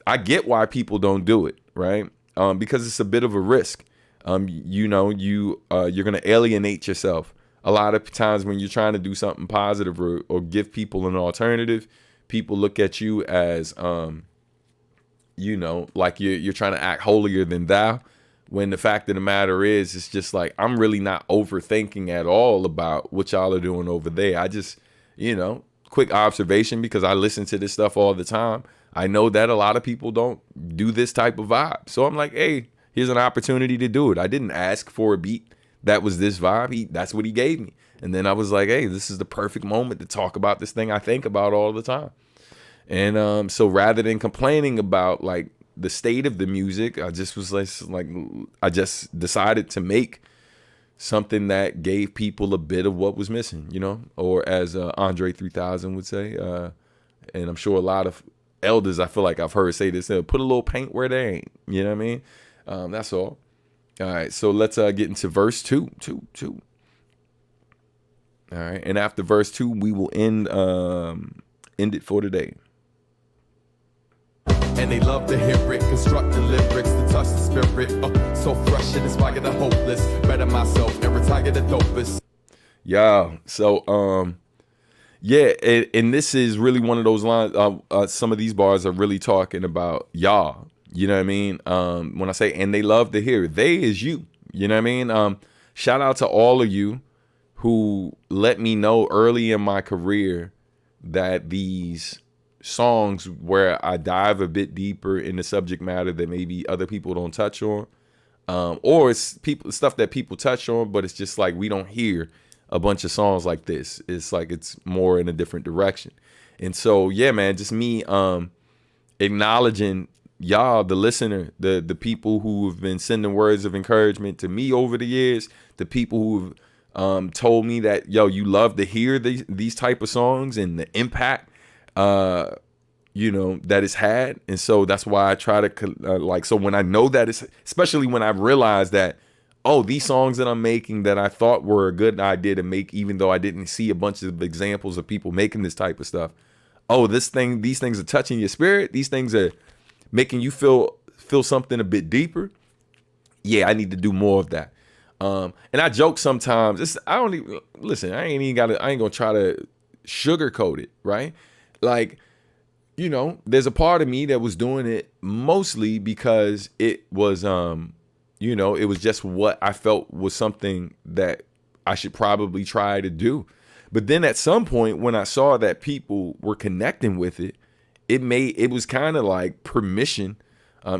I get why people don't do it, right? Because it's a bit of a risk. You know, you're gonna alienate yourself. A lot of times when you're trying to do something positive or give people an alternative, people look at you as, you know, like you're trying to act holier than thou. When the fact of the matter is, it's just like, I'm really not overthinking at all about what y'all are doing over there. I just, you know, quick observation, because I listen to this stuff all the time. I know that a lot of people don't do this type of vibe. So I'm like, hey, here's an opportunity to do it. I didn't ask for a beat that was this vibe. That's what he gave me. And then I was like, hey, this is the perfect moment to talk about this thing I think about all the time. And so rather than complaining about like the state of the music, I just was like, I just decided to make something that gave people a bit of what was missing, you know, or as Andre 3000 would say, and I'm sure a lot of elders, I feel like I've heard say this, put a little paint where they ain't, you know what I mean? That's all. All right, so let's get into verse 2. All right, and after verse 2, we will end it for today. And they love to hear it, construct the lyrics to touch the spirit. So fresh and inspired the hopeless. Better myself and retire the dopest. Yeah, so yeah, and this is really one of those lines. Some of these bars are really talking about y'all. You know what I mean? When I say, and they love to hear it, they is you. You know what I mean? Shout out to all of you who let me know early in my career that these songs where I dive a bit deeper in the subject matter that maybe other people don't touch on, or it's stuff that people touch on, but it's just like we don't hear a bunch of songs like this. It's like it's more in a different direction. And so yeah, man, just me acknowledging y'all, the listener, the people who have been sending words of encouragement to me over the years, the people who've told me that, yo, you love to hear these type of songs and the impact you know, that it's had. And so that's why I try to so when I know that it's, especially when I realize that, oh, these songs that I'm making that I thought were a good idea to make, even though I didn't see a bunch of examples of people making this type of stuff. Oh, these things are touching your spirit. These things are making you feel something a bit deeper. Yeah, I need to do more of that. And I joke sometimes. I ain't gonna try to sugarcoat it, right? Like, you know, there's a part of me that was doing it mostly because it was, you know, it was just what I felt was something that I should probably try to do. But then at some point when I saw that people were connecting with it, it was kind of like permission,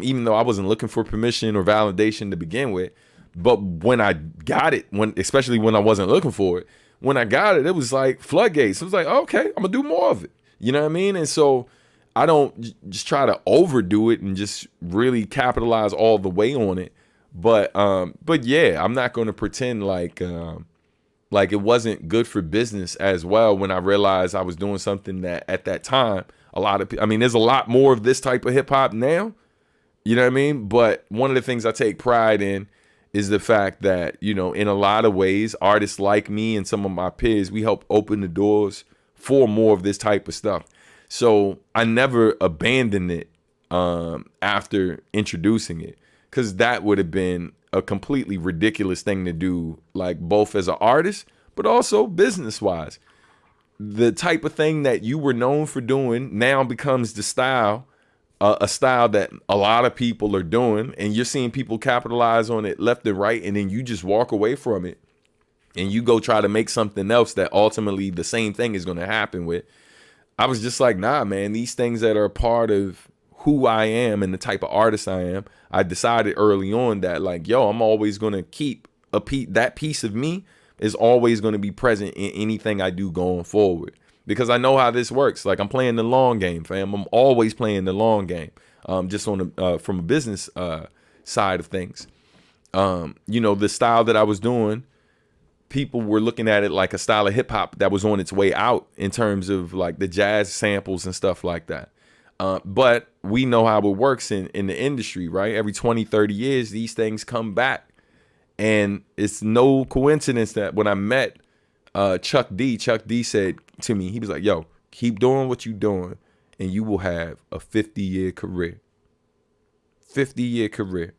even though I wasn't looking for permission or validation to begin with. But when I got it, especially when I wasn't looking for it, when I got it, it was like floodgates. It was like, okay, I'm gonna do more of it. You know what I mean? And so I don't just try to overdo it and just really capitalize all the way on it. But yeah, I'm not gonna pretend like it wasn't good for business as well when I realized I was doing something that at that time, a lot of people, I mean, there's a lot more of this type of hip hop now. You know what I mean? But one of the things I take pride in is the fact that, you know, in a lot of ways, artists like me and some of my peers, we help open the doors for more of this type of stuff. So I never abandoned it after introducing it, because that would have been a completely ridiculous thing to do, like both as an artist, but also business wise. The type of thing that you were known for doing now becomes the style, a style that a lot of people are doing, and you're seeing people capitalize on it left and right, and then you just walk away from it and you go try to make something else that ultimately the same thing is going to happen with. I was just like, nah, man, these things that are a part of who I am and the type of artist I am, I decided early on that, like, yo, I'm always going to keep that piece of me is always going to be present in anything I do going forward, because I know how this works. Like, I'm playing the long game, fam. I'm always playing the long game. Just on from a business side of things. You know, the style that I was doing, people were looking at it like a style of hip hop that was on its way out in terms of like the jazz samples and stuff like that. But we know how it works in the industry, right? Every 20, 30 years, these things come back. And it's no coincidence that when I met Chuck D said to me, he was like, yo, keep doing what you're doing and you will have a 50-year career. 50-year career.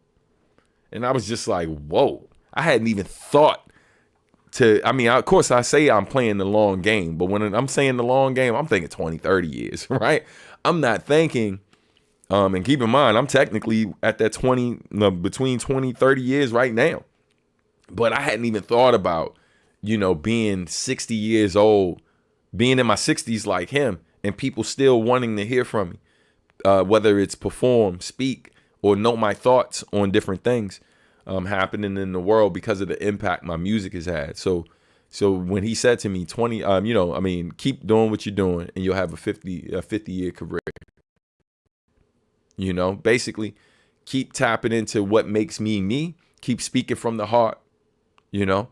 And I was just like, whoa. I hadn't even thought to, I mean, of course I say I'm playing the long game, but when I'm saying the long game, I'm thinking 20, 30 years, right? I'm not thinking, and keep in mind, I'm technically at that between 20, 30 years right now. But I hadn't even thought about, you know, being 60 years old, being in my 60s like him, and people still wanting to hear from me, whether it's perform, speak, or know my thoughts on different things happening in the world because of the impact my music has had. So when he said to me, 20, you know, I mean, keep doing what you're doing and you'll have a 50-year career. You know, basically keep tapping into what makes me me, keep speaking from the heart, you know,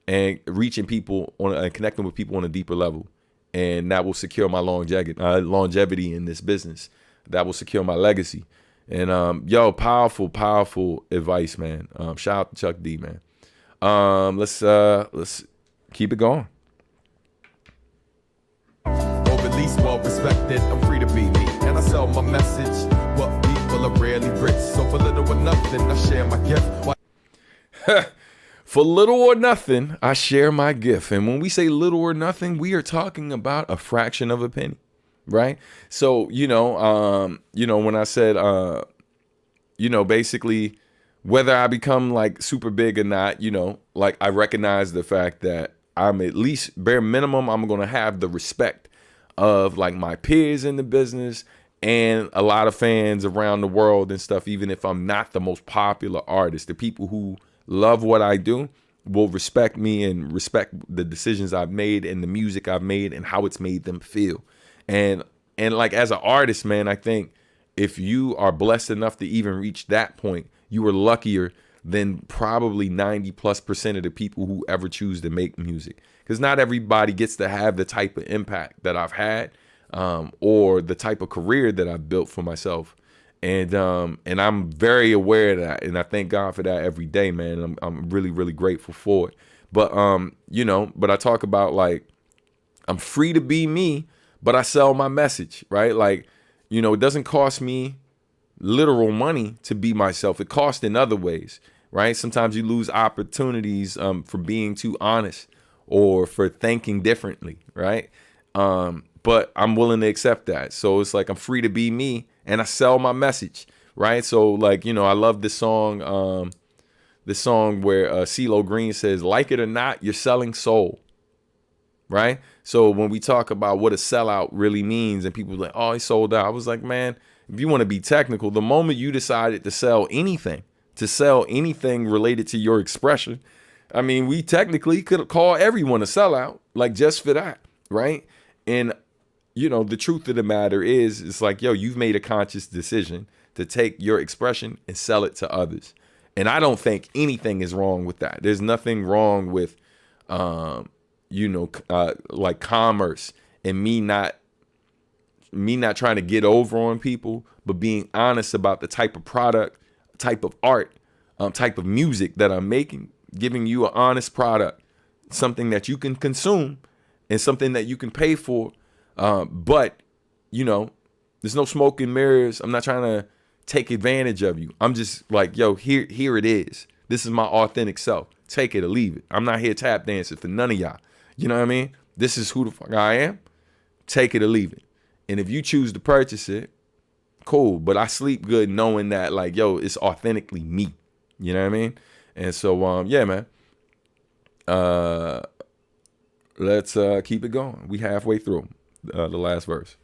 and reaching people and connecting with people on a deeper level. And that will secure my longevity in this business. That will secure my legacy. And yo, powerful advice, man. Shout out to Chuck D, man. Let's keep it going. Or at least well respected, I'm free to be me, and I sell my message. What people are rarely rich, so for little or nothing, I share my gift. For little or nothing, I share my gift. And when we say little or nothing, we are talking about a fraction of a penny, right? So, when I said, basically, whether I become like super big or not, like I recognize the fact that I'm at least bare minimum, I'm going to have the respect of like my peers in the business and a lot of fans around the world and stuff. Even if I'm not the most popular artist, the people who love what I do will respect me and respect the decisions I've made and the music I've made and how it's made them feel. And like as an artist, man, I think if you are blessed enough to even reach that point, you are luckier than probably 90+% of the people who ever choose to make music. Because not everybody gets to have the type of impact that I've had or the type of career that I've built for myself. And I'm very aware of that, and I thank God for that every day, man. I'm really, really grateful for it. But but I talk about like I'm free to be me, but I sell my message, right? Like, it doesn't cost me literal money to be myself. It costs in other ways, right? Sometimes you lose opportunities for being too honest or for thinking differently, right? But I'm willing to accept that. So it's like I'm free to be me. And I sell my message, right? So like, I love this song where CeeLo Green says, like it or not, you're selling soul. right? So when we talk about what a sellout really means and people are like, oh, he sold out. I was like, man, if you want to be technical, the moment you decided to sell anything related to your expression, I mean, we technically could call everyone a sellout, like just for that, right? And, you know, the truth of the matter is, it's like, yo, you've made a conscious decision to take your expression and sell it to others. And I don't think anything is wrong with that. There's nothing wrong with, like commerce and me not trying to get over on people, but being honest about the type of product, type of art, type of music that I'm making, giving you an honest product, something that you can consume and something that you can pay for. But, you know, there's no smoke and mirrors. I'm not trying to take advantage of you. I'm just like, yo, here it is. This is my authentic self. Take it or leave it. I'm not here tap dancing for none of y'all. You know what I mean? This is who the fuck I am. Take it or leave it. And if you choose to purchase it, cool. But I sleep good knowing that, like, yo, it's authentically me. You know what I mean? And so, yeah, man. Let's keep it going. We halfway through the last verse.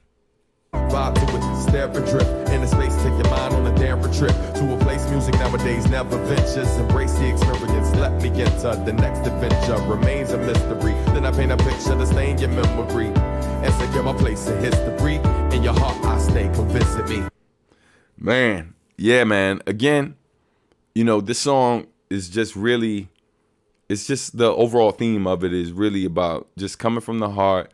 Vibe to it, stare and drip. In the space, take your mind on a damn trip. To a place music nowadays never ventures. Embrace the experience, let me enter the next adventure. Remains a mystery. Then I paint a picture to stay in your memory. And secure my place in history. In your heart, I stay convinced of me. Man, yeah, man. Again, you know, this song is just really, it's just the overall theme of it is really about just coming from the heart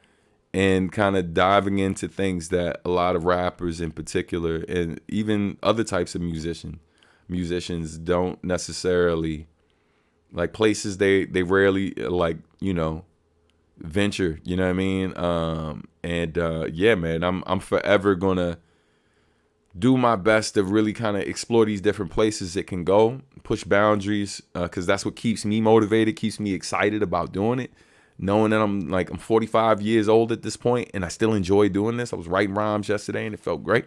and kind of diving into things that a lot of rappers in particular, and even other types of musicians don't necessarily, like, places they rarely, like, you know, venture, you know what I mean? Yeah, man, I'm forever gonna do my best to really kind of explore these different places it can go, push boundaries, because that's what keeps me motivated, keeps me excited about doing it. Knowing that I'm 45 years old at this point and I still enjoy doing this. I was writing rhymes yesterday and it felt great.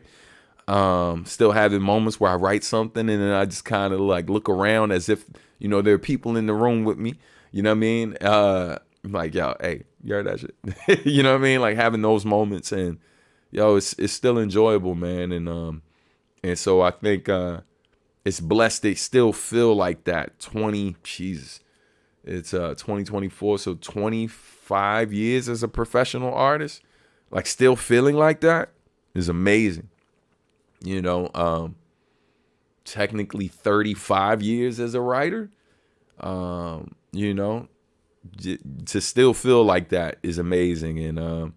Still having moments where I write something and then I just kind of like look around as if, you know, there are people in the room with me. You know what I mean? I'm like, yo, hey, you heard that shit? You know what I mean? Like having those moments, and yo, it's still enjoyable, man. And so I think it's blessed they still feel like that. It's 2024, so 25 years as a professional artist, like still feeling like that is amazing. You know, technically 35 years as a writer, you know, to still feel like that is amazing. And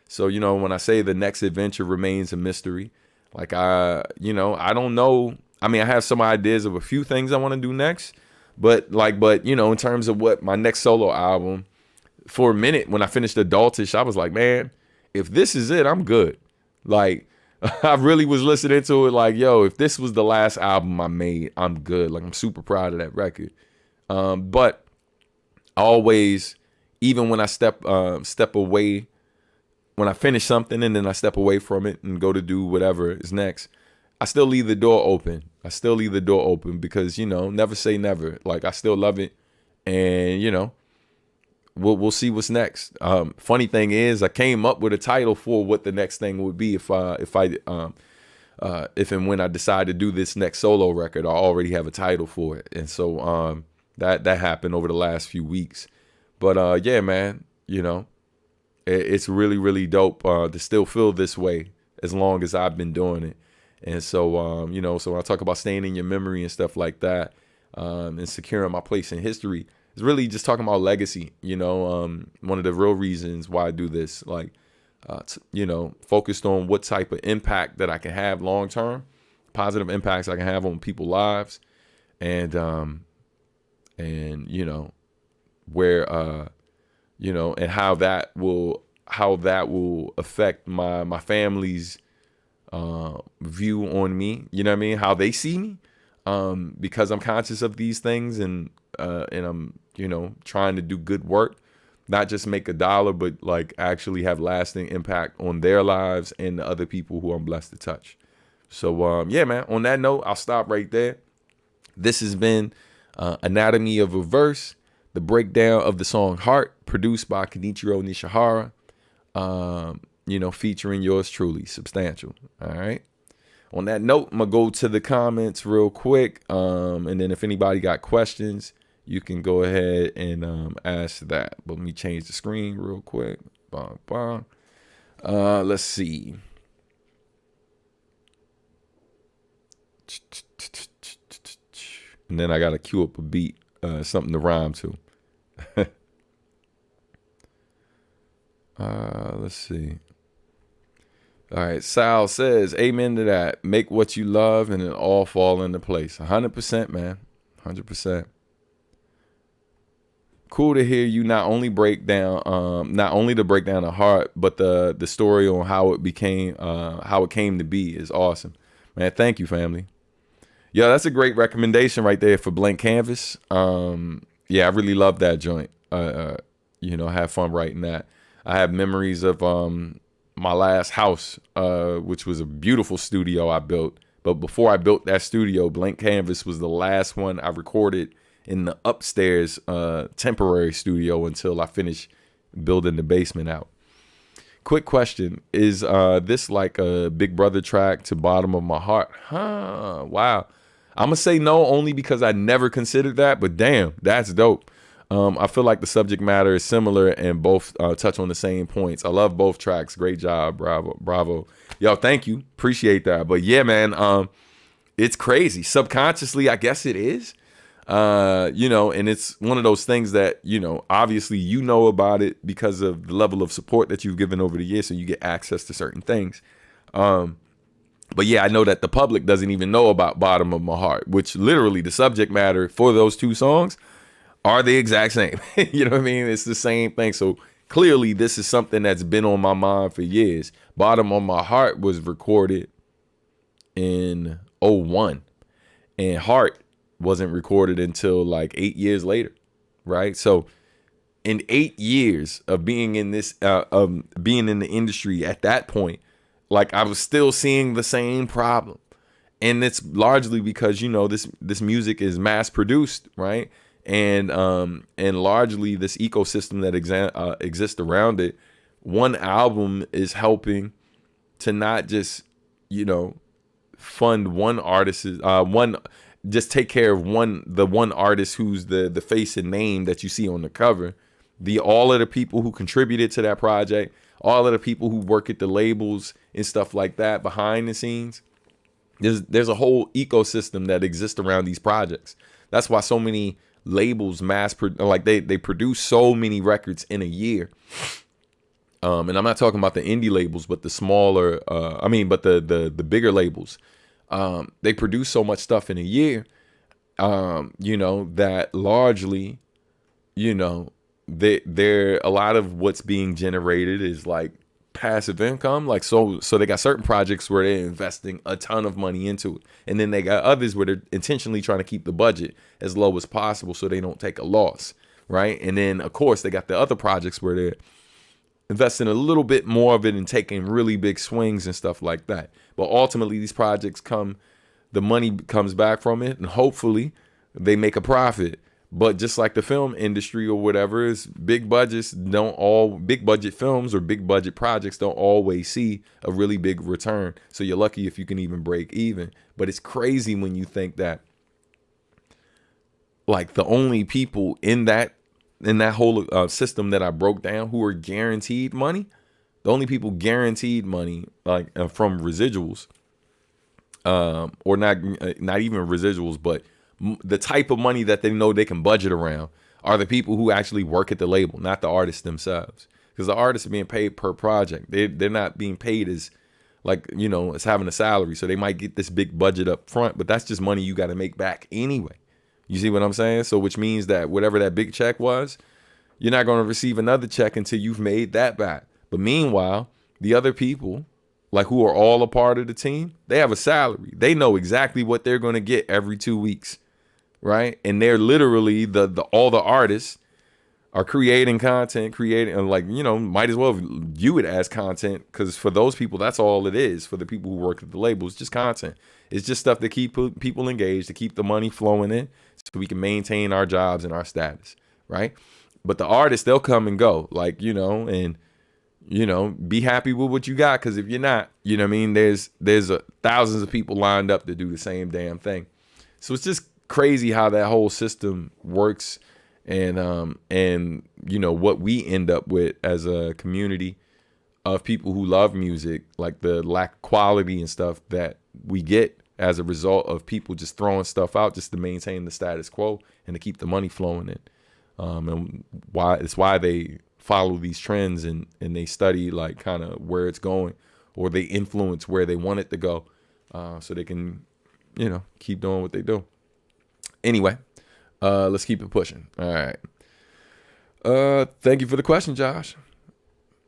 so, you know, when I say the next adventure remains a mystery, like I don't know. I mean, I have some ideas of a few things I want to do next. But you know, in terms of what my next solo album, for a minute when I finished Adultish, I was like, man, if this is it, I'm good. Like, I really was listening to it like, yo, if this was the last album I made, I'm good. Like, I'm super proud of that record. But always, even when I step away, when I finish something and then I step away from it and go to do whatever is next, I still leave the door open. Because, you know, never say never. Like, I still love it. And, you know, we'll see what's next. Funny thing is, I came up with a title for what the next thing would be if and when I decide to do this next solo record. I already have a title for it. And so that happened over the last few weeks. But yeah, man, you know, it's really, really dope to still feel this way as long as I've been doing it. And so, you know, so when I talk about staying in your memory and stuff like that, and securing my place in history, it's really just talking about legacy. You know, one of the real reasons why I do this, like, you know, focused on what type of impact that I can have long term, positive impacts I can have on people's lives, and you know, where you know, and how that will affect my family's view on me, you know what I mean, how they see me, because I'm conscious of these things, and I'm, you know, trying to do good work, not just make a dollar, but like actually have lasting impact on their lives and the other people who I'm blessed to touch. So yeah, man, on that note, I'll stop right there. This has been Anatomy of a Verse, The breakdown of the song Heart, produced by Kenichiro Nishihara, featuring yours truly, Substantial. All right. On that note, I'm going to go to the comments real quick. And then if anybody got questions, you can go ahead and ask that. But let me change the screen real quick. Bong, bong. Let's see. And then I got to cue up a beat, something to rhyme to. Let's see. All right. Sal says, amen to that. Make what you love and it all fall into place. 100%, man. 100%. Cool to hear you not only break down the heart, but the story on how it came to be is awesome, man. Thank you, family. Yeah, that's a great recommendation right there for Blank Canvas. Yeah, I really love that joint. Have fun writing that. I have memories of my last house, which was a beautiful studio I built. But before I built that studio, Blank Canvas was the last one I recorded in the upstairs temporary studio until I finished building the basement out. Quick question. Is this like a Big Brother track to Bottom of My Heart? Wow. I'm going to say no only because I never considered that, but damn, that's dope. I feel like the subject matter is similar and both touch on the same points. I love both tracks. Great job. Bravo. Yo, thank you. Appreciate that. But yeah, man, it's crazy. Subconsciously, I guess it is. And it's one of those things that, obviously about it because of the level of support that you've given over the years. So you get access to certain things. But yeah, I know that the public doesn't even know about Bottom of My Heart, which literally the subject matter for those two songs are the exact same. You know what I mean? It's the same thing. So clearly this is something that's been on my mind for years. Bottom of My Heart was recorded in 2001 and Heart wasn't recorded until like 8 years later. Right. So in 8 years of being in this, being in the industry at that point, like I was still seeing the same problem. And it's largely because, this music is mass produced. Right. And largely this ecosystem that exists around it, one album is helping to not just, fund one artist, just take care of the one artist who's the face and name that you see on the cover. All of the people who contributed to that project, all of the people who work at the labels and stuff like that behind the scenes. There's a whole ecosystem that exists around these projects. That's why so many labels they produce so many records in a year. And I'm not talking about the indie labels, but the smaller, the bigger labels. They produce so much stuff in a year, that largely, they're a lot of what's being generated is like passive income. Like, so they got certain projects where they're investing a ton of money into it. And then they got others where they're intentionally trying to keep the budget as low as possible so they don't take a loss. Right. And then, of course, they got the other projects where they're investing a little bit more of it and taking really big swings and stuff like that. But ultimately, these projects the money comes back from it, and hopefully they make a profit. But just like the film industry or whatever, is big budget films or big budget projects don't always see a really big return. So you're lucky if you can even break even. But it's crazy when you think that like the only people in that whole system that I broke down who are guaranteed money, the only people guaranteed money from residuals, or not even residuals, but the type of money that they know they can budget around are the people who actually work at the label, not the artists themselves. Because the artists are being paid per project. They're not being paid as as having a salary. So they might get this big budget up front, but that's just money you got to make back anyway. You see what I'm saying? So which means that whatever that big check was, you're not going to receive another check until you've made that back. But meanwhile, the other people, who are all a part of the team, they have a salary. They know exactly what they're going to get every 2 weeks. Right. And they're literally all the artists are creating content, might as well view it as content, because for those people, that's all it is. For the people who work at the label, it's just content. It's just stuff to keep people engaged, to keep the money flowing in so we can maintain our jobs and our status. right? But the artists, they'll come and go, like, and be happy with what you got, because if you're not, you know what I mean, there's thousands of people lined up to do the same damn thing. So it's just crazy how that whole system works, and what we end up with as a community of people who love music, like the lack of quality and stuff that we get as a result of people just throwing stuff out just to maintain the status quo and to keep the money flowing in. And why they follow these trends and they study like kind of where it's going, or they influence where they want it to go, so they can, keep doing what they do. Anyway, let's keep it pushing. All right. Thank you for the question, Josh.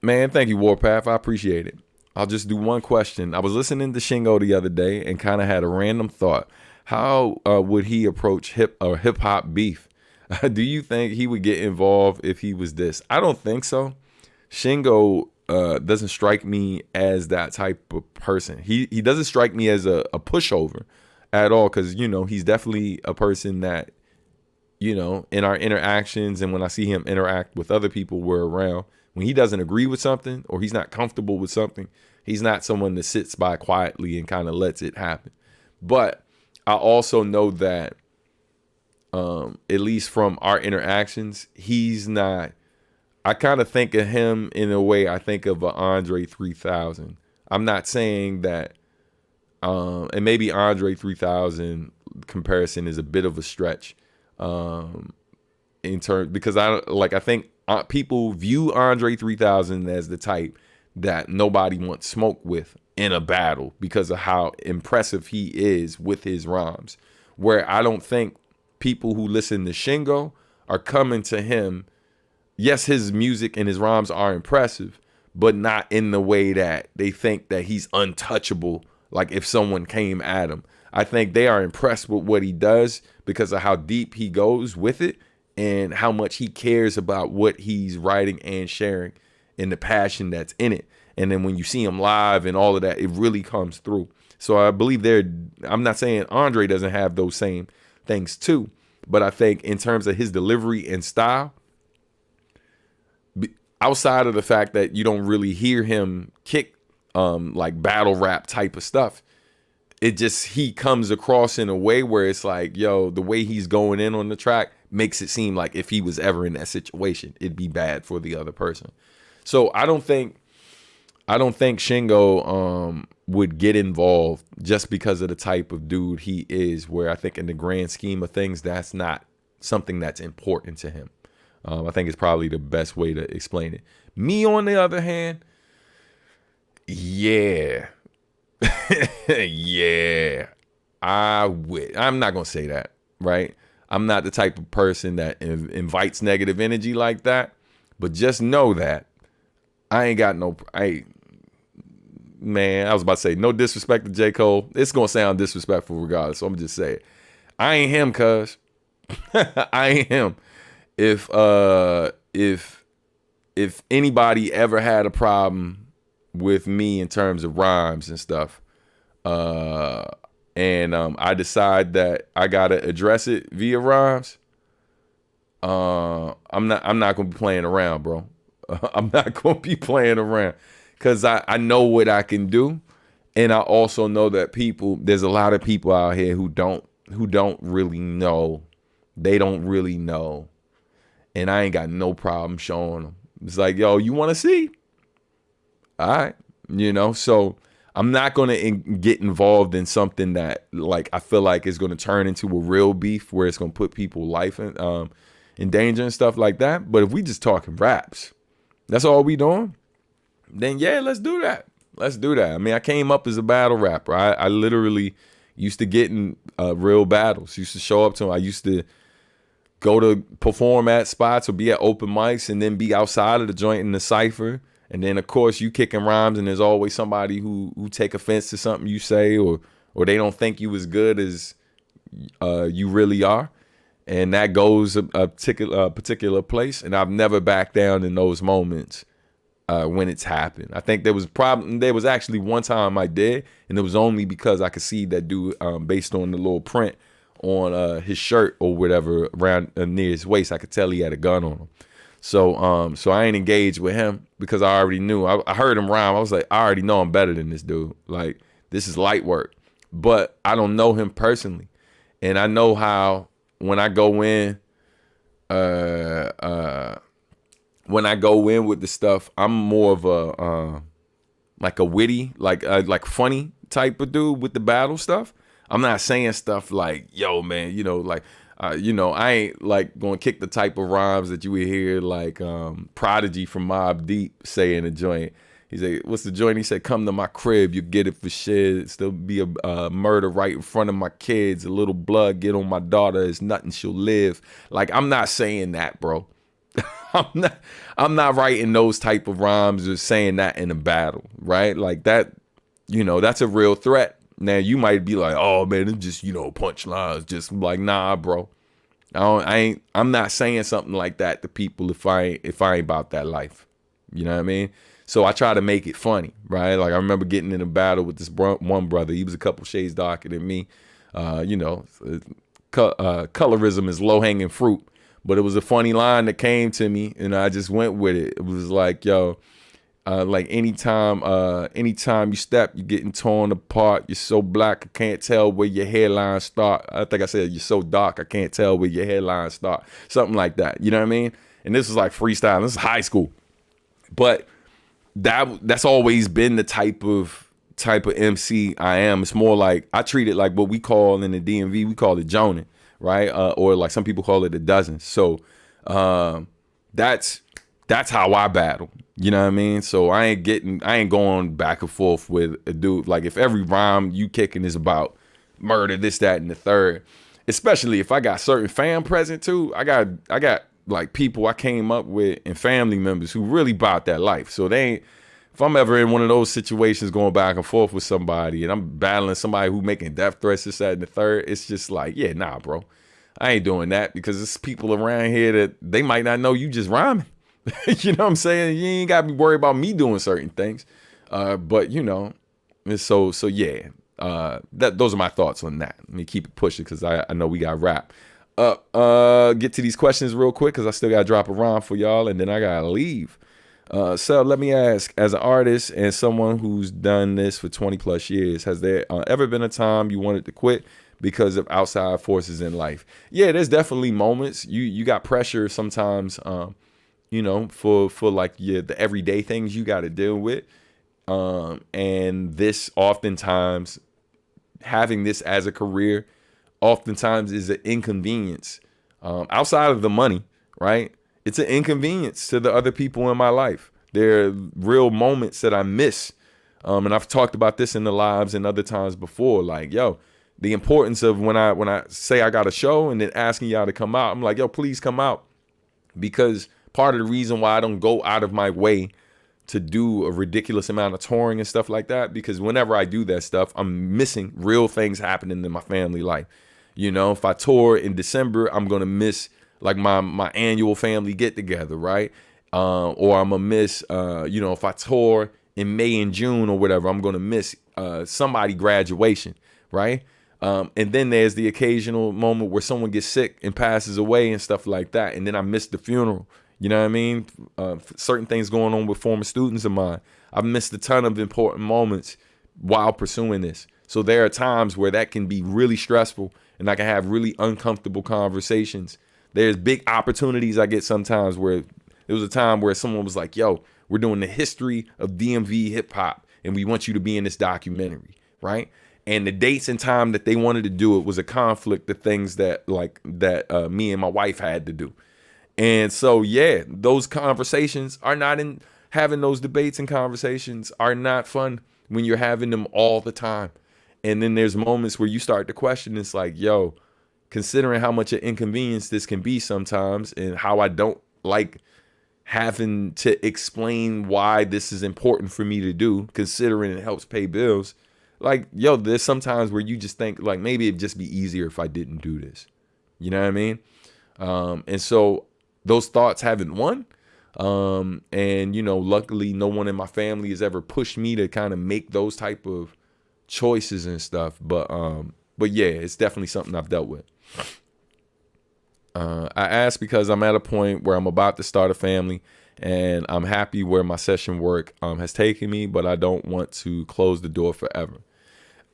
Man, thank you, Warpath. I appreciate it. I'll just do one question. I was listening to Shingo the other day and kind of had a random thought. How would he approach hip hop beef? Do you think he would get involved if he was this? I don't think so. Shingo doesn't strike me as that type of person. He doesn't strike me as a pushover at all, because, he's definitely a person that, in our interactions and when I see him interact with other people we're around, when he doesn't agree with something or he's not comfortable with something, he's not someone that sits by quietly and kind of lets it happen. But I also know that, at least from our interactions, he's not. I kind of think of him in a way I think of a Andre 3000. I'm not saying that, and maybe Andre 3000 comparison is a bit of a stretch, in terms, because I think people view Andre 3000 as the type that nobody wants smoke with in a battle because of how impressive he is with his rhymes. Where I don't think people who listen to Shingo are coming to him. Yes, his music and his rhymes are impressive, but not in the way that they think that he's untouchable. Like if someone came at him, I think they are impressed with what he does because of how deep he goes with it and how much he cares about what he's writing and sharing and the passion that's in it. And then when you see him live and all of that, it really comes through. So I believe I'm not saying Andre doesn't have those same things too, but I think in terms of his delivery and style, outside of the fact that you don't really hear him kick like battle rap type of stuff, he comes across in a way where it's like, yo, the way he's going in on the track makes it seem like if he was ever in that situation, it'd be bad for the other person. So I don't think Shingo would get involved just because of the type of dude he is, where I think in the grand scheme of things, that's not something that's important to him. I think it's probably the best way to explain it. Me, on the other hand, yeah. Yeah, I would. I'm not going to say that, right? I'm not the type of person that invites negative energy like that. But just know that I ain't got no... Man, I was about to say, no disrespect to J. Cole. It's going to sound disrespectful regardless, so I'm just saying. I ain't him, cuz. I ain't him. If anybody ever had a problem with me in terms of rhymes and stuff, and I decide that I gotta address it via rhymes, I'm not gonna be playing around, bro. I'm not gonna be playing around, because I know what I can do, and I also know that there's a lot of people out here who don't really know. They don't really know, and I ain't got no problem showing them. It's like, yo, you want to see? All right, so I'm not going to get involved in something that, like, I feel like is going to turn into a real beef where it's going to put people's life in danger and stuff like that. But if we just talking raps, that's all we doing, then yeah, let's do that. Let's do that. I mean, I came up as a battle rapper. I literally used to get in real battles. Used to show up to them. I used to go to perform at spots or be at open mics and then be outside of the joint in the cypher. And then, of course, you kicking rhymes and there's always somebody who take offense to something you say, or they don't think you as good as you really are. And that goes a particular place. And I've never backed down in those moments when it's happened. I think there was actually one time I did, and it was only because I could see that dude based on the little print his shirt or whatever around near his waist. I could tell he had a gun on him. So so I ain't engaged with him because I already knew. I heard him rhyme. I was like, I already know I'm better than this dude. Like, this is light work. But I don't know him personally. And I know how when I go in with the stuff, I'm more of a like a witty, like funny type of dude with the battle stuff. I'm not saying stuff like, yo, man, like, I ain't like going to kick the type of rhymes that you would hear like Prodigy from Mobb Deep say in a joint. He said, what's the joint? He said, come to my crib, you get it for shit. Still be a murder right in front of my kids. A little blood get on my daughter. It's nothing, she'll live. Like, I'm not saying that, bro. I'm not writing those type of rhymes or saying that in a battle, right? Like that, that's a real threat. Now you might be like, oh man, it's just, punchlines. Just like, nah, bro. I'm not saying something like that to people if I ain't about that life. You know what I mean? So I try to make it funny, right? Like I remember getting in a battle with this one brother. He was a couple shades darker than me. Colorism is low hanging fruit. But it was a funny line that came to me, and I just went with it. It was like, yo, like anytime you step, you're getting torn apart. You're so black, I can't tell where your hairline start. I think I said you're so dark, I can't tell where your hairline start. Something like that. You know what I mean? And this was like freestyle. This is high school. But that's always been the type of MC I am. It's more like I treat it like what we call in the DMV, we call it joning. Right, or like some people call it a dozen. So that's how I battle. You know what I mean? So I ain't going back and forth with a dude. Like if every rhyme you kicking is about murder, this, that, and the third. Especially if I got certain fam present too. I got like people I came up with and family members who really bought that life. So they ain't. If I'm ever in one of those situations going back and forth with somebody and I'm battling somebody who making death threats, this, that, and the third, it's just like, yeah, nah, bro. I ain't doing that because there's people around here that they might not know you just rhyming. You know what I'm saying? You ain't got to be worried about me doing certain things. But, so yeah, those are my thoughts on that. Let me keep it pushing because I know we got to wrap up. Get to these questions real quick because I still got to drop a rhyme for y'all and then I got to leave. So let me ask, as an artist and someone who's done this for 20 plus years, has there ever been a time you wanted to quit because of outside forces in life? Yeah, there's definitely moments you got pressure sometimes, for like the everyday things you got to deal with. And this oftentimes having this as a career oftentimes is an inconvenience, outside of the money, right? It's an inconvenience to the other people in my life. There are real moments that I miss. And I've talked about this in the lives and other times before. Like, yo, the importance of when I say I got a show and then asking y'all to come out, I'm like, yo, please come out. Because part of the reason why I don't go out of my way to do a ridiculous amount of touring and stuff like that, because whenever I do that stuff, I'm missing real things happening in my family life. If I tour in December, I'm going to miss like my annual family get together, right? Or I'm gonna miss, if I tour in May and June or whatever, I'm gonna miss somebody graduation, right? And then there's the occasional moment where someone gets sick and passes away and stuff like that, and then I miss the funeral. You know what I mean? Certain things going on with former students of mine. I've missed a ton of important moments while pursuing this. So there are times where that can be really stressful, and I can have really uncomfortable conversations. There's big opportunities I get sometimes where there was a time where someone was like, yo, we're doing the history of DMV hip hop and we want you to be in this documentary, right? And the dates and time that they wanted to do it was a conflict of things that me and my wife had to do. And so, yeah, those conversations are not in having those debates and conversations are not fun when you're having them all the time. And then there's moments where you start to question, it's like, yo, considering how much an inconvenience this can be sometimes and how I don't like having to explain why this is important for me to do, considering it helps pay bills. Like, yo, there's sometimes where you just think like maybe it'd just be easier if I didn't do this. You know what I mean? And so those thoughts haven't won. And, luckily no one in my family has ever pushed me to kind of make those type of choices and stuff. But But yeah, it's definitely something I've dealt with. I ask because I'm at a point where I'm about to start a family, and I'm happy where my session work has taken me, but I don't want to close the door forever.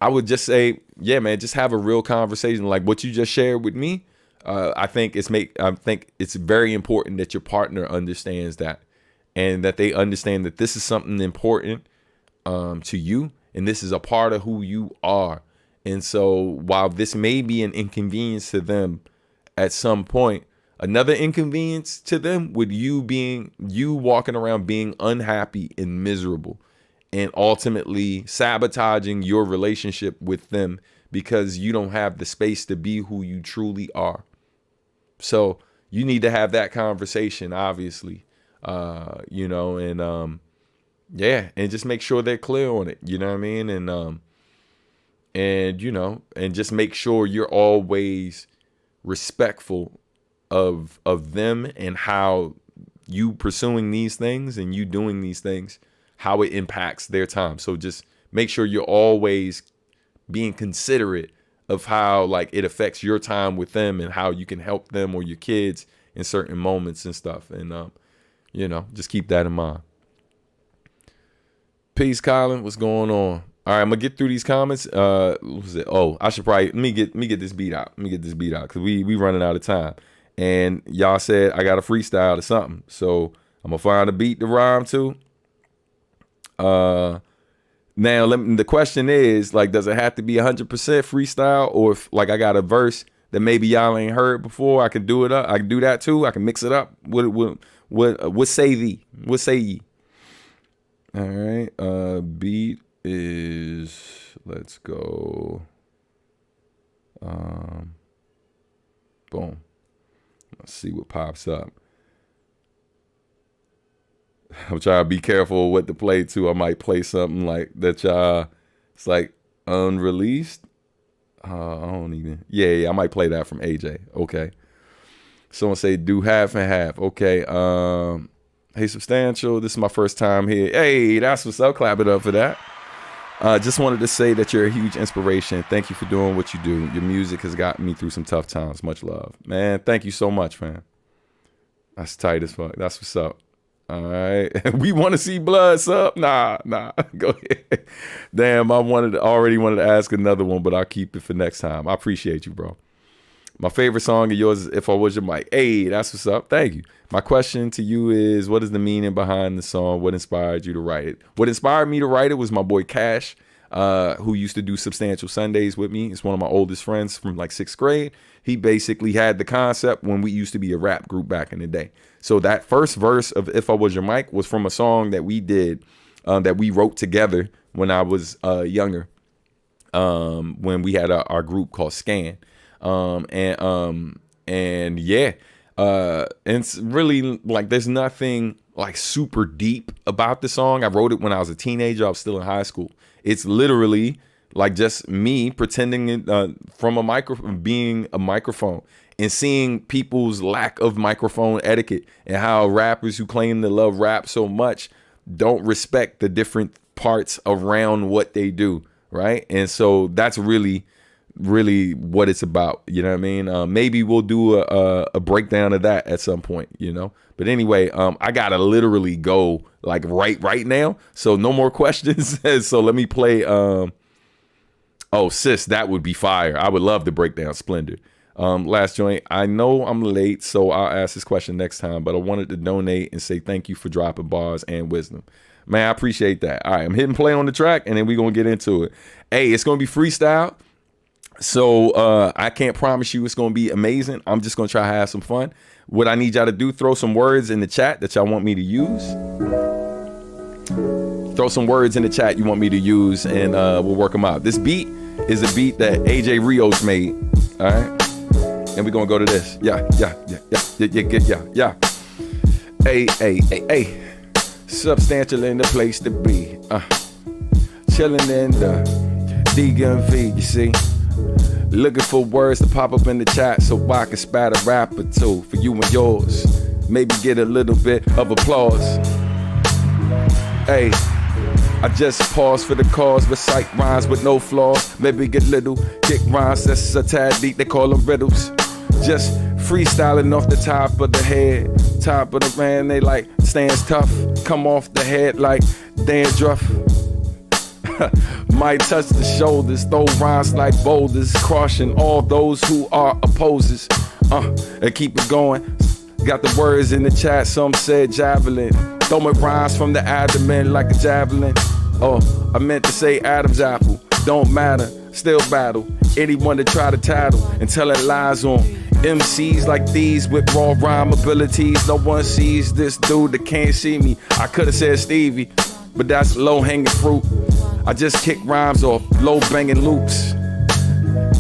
I would just say, yeah, man, just have a real conversation like what you just shared with me. I think it's very important that your partner understands that, and that they understand that this is something important to you, and this is a part of who you are. And so while this may be an inconvenience to them at some point, another inconvenience to them would you walking around being unhappy and miserable, and ultimately sabotaging your relationship with them because you don't have the space to be who you truly are. So you need to have that conversation, obviously, and and just make sure they're clear on it. You know what I mean? And just make sure you're always respectful of them and how you pursuing these things and you doing these things, how it impacts their time. So just make sure you're always being considerate of how like it affects your time with them and how you can help them or your kids in certain moments and stuff. And just keep that in mind. Peace, Colin. What's going on? All right, I'm gonna get through these comments. What was it? Oh, I should probably let me get this beat out. Because we running out of time. And y'all said I got a freestyle or something. So I'm gonna find a beat to rhyme to. Now the question is, like, does it have to be 100% freestyle, or if like I got a verse that maybe y'all ain't heard before, I can do it up. I can do that too. I can mix it up. What say thee? What say ye? All right. Beat is, let's go. Boom. Let's see what pops up. I'm trying to be careful what to play to. I might play something like that it's like unreleased. I don't even. Yeah, I might play that from AJ. Okay. Someone say do half and half. Okay. Hey, Substantial. This is my first time here. Hey, that's what's up. Clap it up for that. Just wanted to say that you're a huge inspiration. Thank you for doing what you do. Your music has gotten me through some tough times. Much love, man. Thank you so much, man. That's tight as fuck. That's what's up. All right. We want to see blood, sup? Nah. Go ahead. Damn, I already wanted to ask another one, but I'll keep it for next time. I appreciate you, bro. My favorite song of yours is If I Was Your Mic. Hey, that's what's up. Thank you. My question to you is, what is the meaning behind the song? What inspired you to write it? What inspired me to write it was my boy Cash, who used to do Substantial Sundays with me. It's one of my oldest friends from like 6th grade. He basically had the concept when we used to be a rap group back in the day. So that first verse of If I Was Your Mic was from a song that we did, that we wrote together when I was younger, when we had our group called Scan. And it's really like there's nothing like super deep about the song. I wrote it when I was a teenager. I was still in high school. It's literally like just me pretending from a microphone, being a microphone, and seeing people's lack of microphone etiquette and how rappers who claim to love rap so much don't respect the different parts around what they do, right? And so that's really what it's about. You know what I mean? Maybe we'll do a breakdown of that at some point, but anyway, I gotta literally go like right now, so no more questions. So let me play oh sis, that would be fire. I would love to break down Splendor. Last joint. I know I'm late, so I'll ask this question next time, but I wanted to donate and say thank you for dropping bars and wisdom. Man, I appreciate that. All right, I'm hitting play on the track, and then we're gonna get into it. Hey, it's gonna be freestyle. So I can't promise you it's going to be amazing. I'm just going to try to have some fun. What I need y'all to do, throw some words in the chat that y'all want me to use. Throw some words in the chat you want me to use, and we'll work them out. This beat is a beat that AJ Rios made. All right. And we're going to go to this. Yeah. Hey. Substantial in the place to be. Chilling in the DMV, you see. Looking for words to pop up in the chat so I can spat a rap or two for you and yours. Maybe get a little bit of applause. Hey, I just pause for the cause, recite rhymes with no flaws. Maybe get little, kick rhymes that's a tad deep, they call them riddles. Just freestyling off the top of the head. Top of the man, they like stands tough. Come off the head like dandruff. Might touch the shoulders, throw rhymes like boulders, crushing all those who are opposers. And keep it going. Got the words in the chat, some said javelin. Throwing rhymes from the abdomen like a javelin. Oh, I meant to say Adam's apple. Don't matter, still battle anyone that try to tattle and telling lies on MCs like these with raw rhyme abilities. No one sees this dude that can't see me. I could've said Stevie, but that's low-hanging fruit. I just kick rhymes off low-banging loops.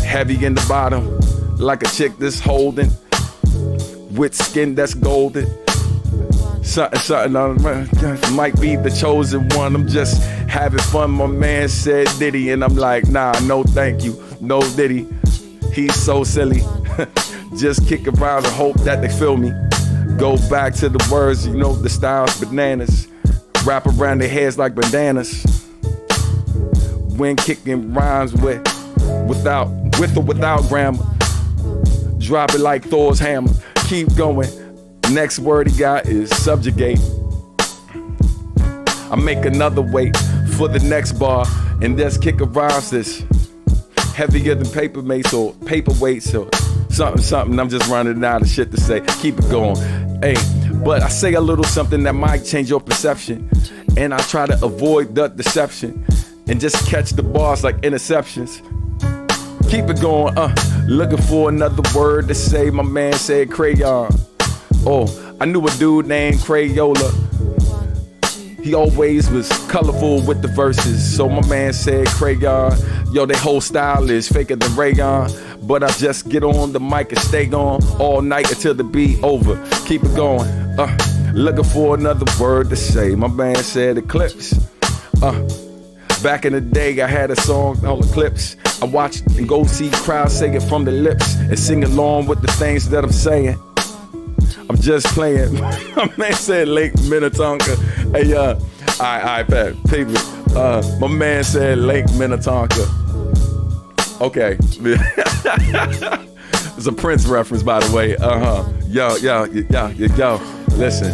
Heavy in the bottom, like a chick that's holding, with skin that's golden. Something might be the chosen one. I'm just having fun. My man said Diddy, and I'm like, nah, no thank you, no Diddy. He's so silly. Just kick around and hope that they feel me. Go back to the words, you know the style's bananas. Wrap around their heads like bandanas. When kicking rhymes with or without grammar. Drop it like Thor's hammer. Keep going. Next word he got is subjugate. I make another weight for the next bar and just kick a rhymes that's heavier than papermates or paperweights or something. I'm just running out of shit to say. Keep it going. Hey, but I say a little something that might change your perception, and I try to avoid the deception and just catch the bars like interceptions. Keep it going. Looking for another word to say. My man said crayon. Oh, I knew a dude named Crayola. He always was colorful with the verses. So my man said crayon. Yo, their whole style is faker than rayon. But I just get on the mic and stay on all night until the beat over. Keep it going. Looking for another word to say. My man said eclipse. Back in the day, I had a song called Eclipse. I watched and go see crowds say it from the lips and sing along with the things that I'm saying. I'm just playing. My man said Lake Minnetonka. Hey, alright, Pat, people. My man said Lake Minnetonka. Okay. It's a Prince reference, by the way. Yo. Listen,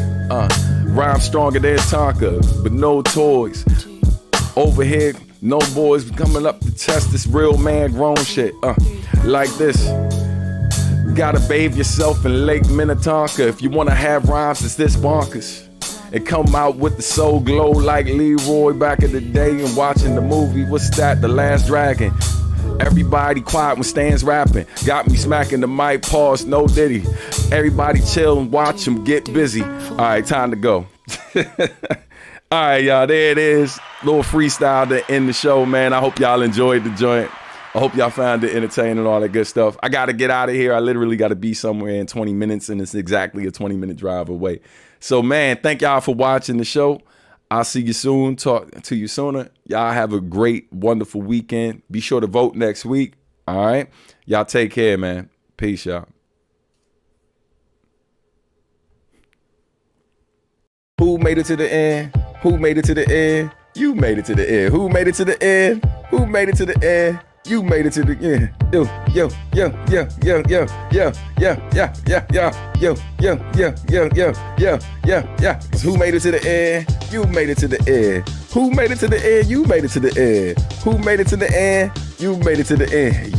rhyme stronger than Tonka, but no toys. Over here, no boys coming up to test this real man grown shit. Like this. Gotta bathe yourself in Lake Minnetonka if you wanna have rhymes that's this bonkers. And come out with the soul glow like Leroy back in the day and watching the movie, what's that, The Last Dragon. Everybody quiet when Stan's rapping. Got me smacking the mic, pause, no Diddy. Everybody chill and watch him get busy. Alright, time to go. Alright, y'all, there it is. Little freestyle to end the show, man. I hope y'all enjoyed the joint. I hope y'all found it entertaining and all that good stuff. I got to get out of here. I literally got to be somewhere in 20 minutes, and it's exactly a 20-minute drive away. So, man, thank y'all for watching the show. I'll see you soon. Talk to you sooner. Y'all have a great, wonderful weekend. Be sure to vote next week. All right? Y'all take care, man. Peace, y'all. Who made it to the end? Who made it to the end? You made it to the end. Who made it to the end? Who made it to the end? You made it to the end. Yo. Who made it to the end? You made it to the end. Who made it to the end? You made it to the end. Who made it to the end? You made it to the end.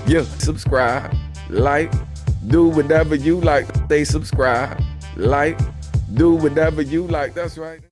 Yo. Subscribe, like, do whatever you like. Stay subscribed, like, do whatever you like. That's right.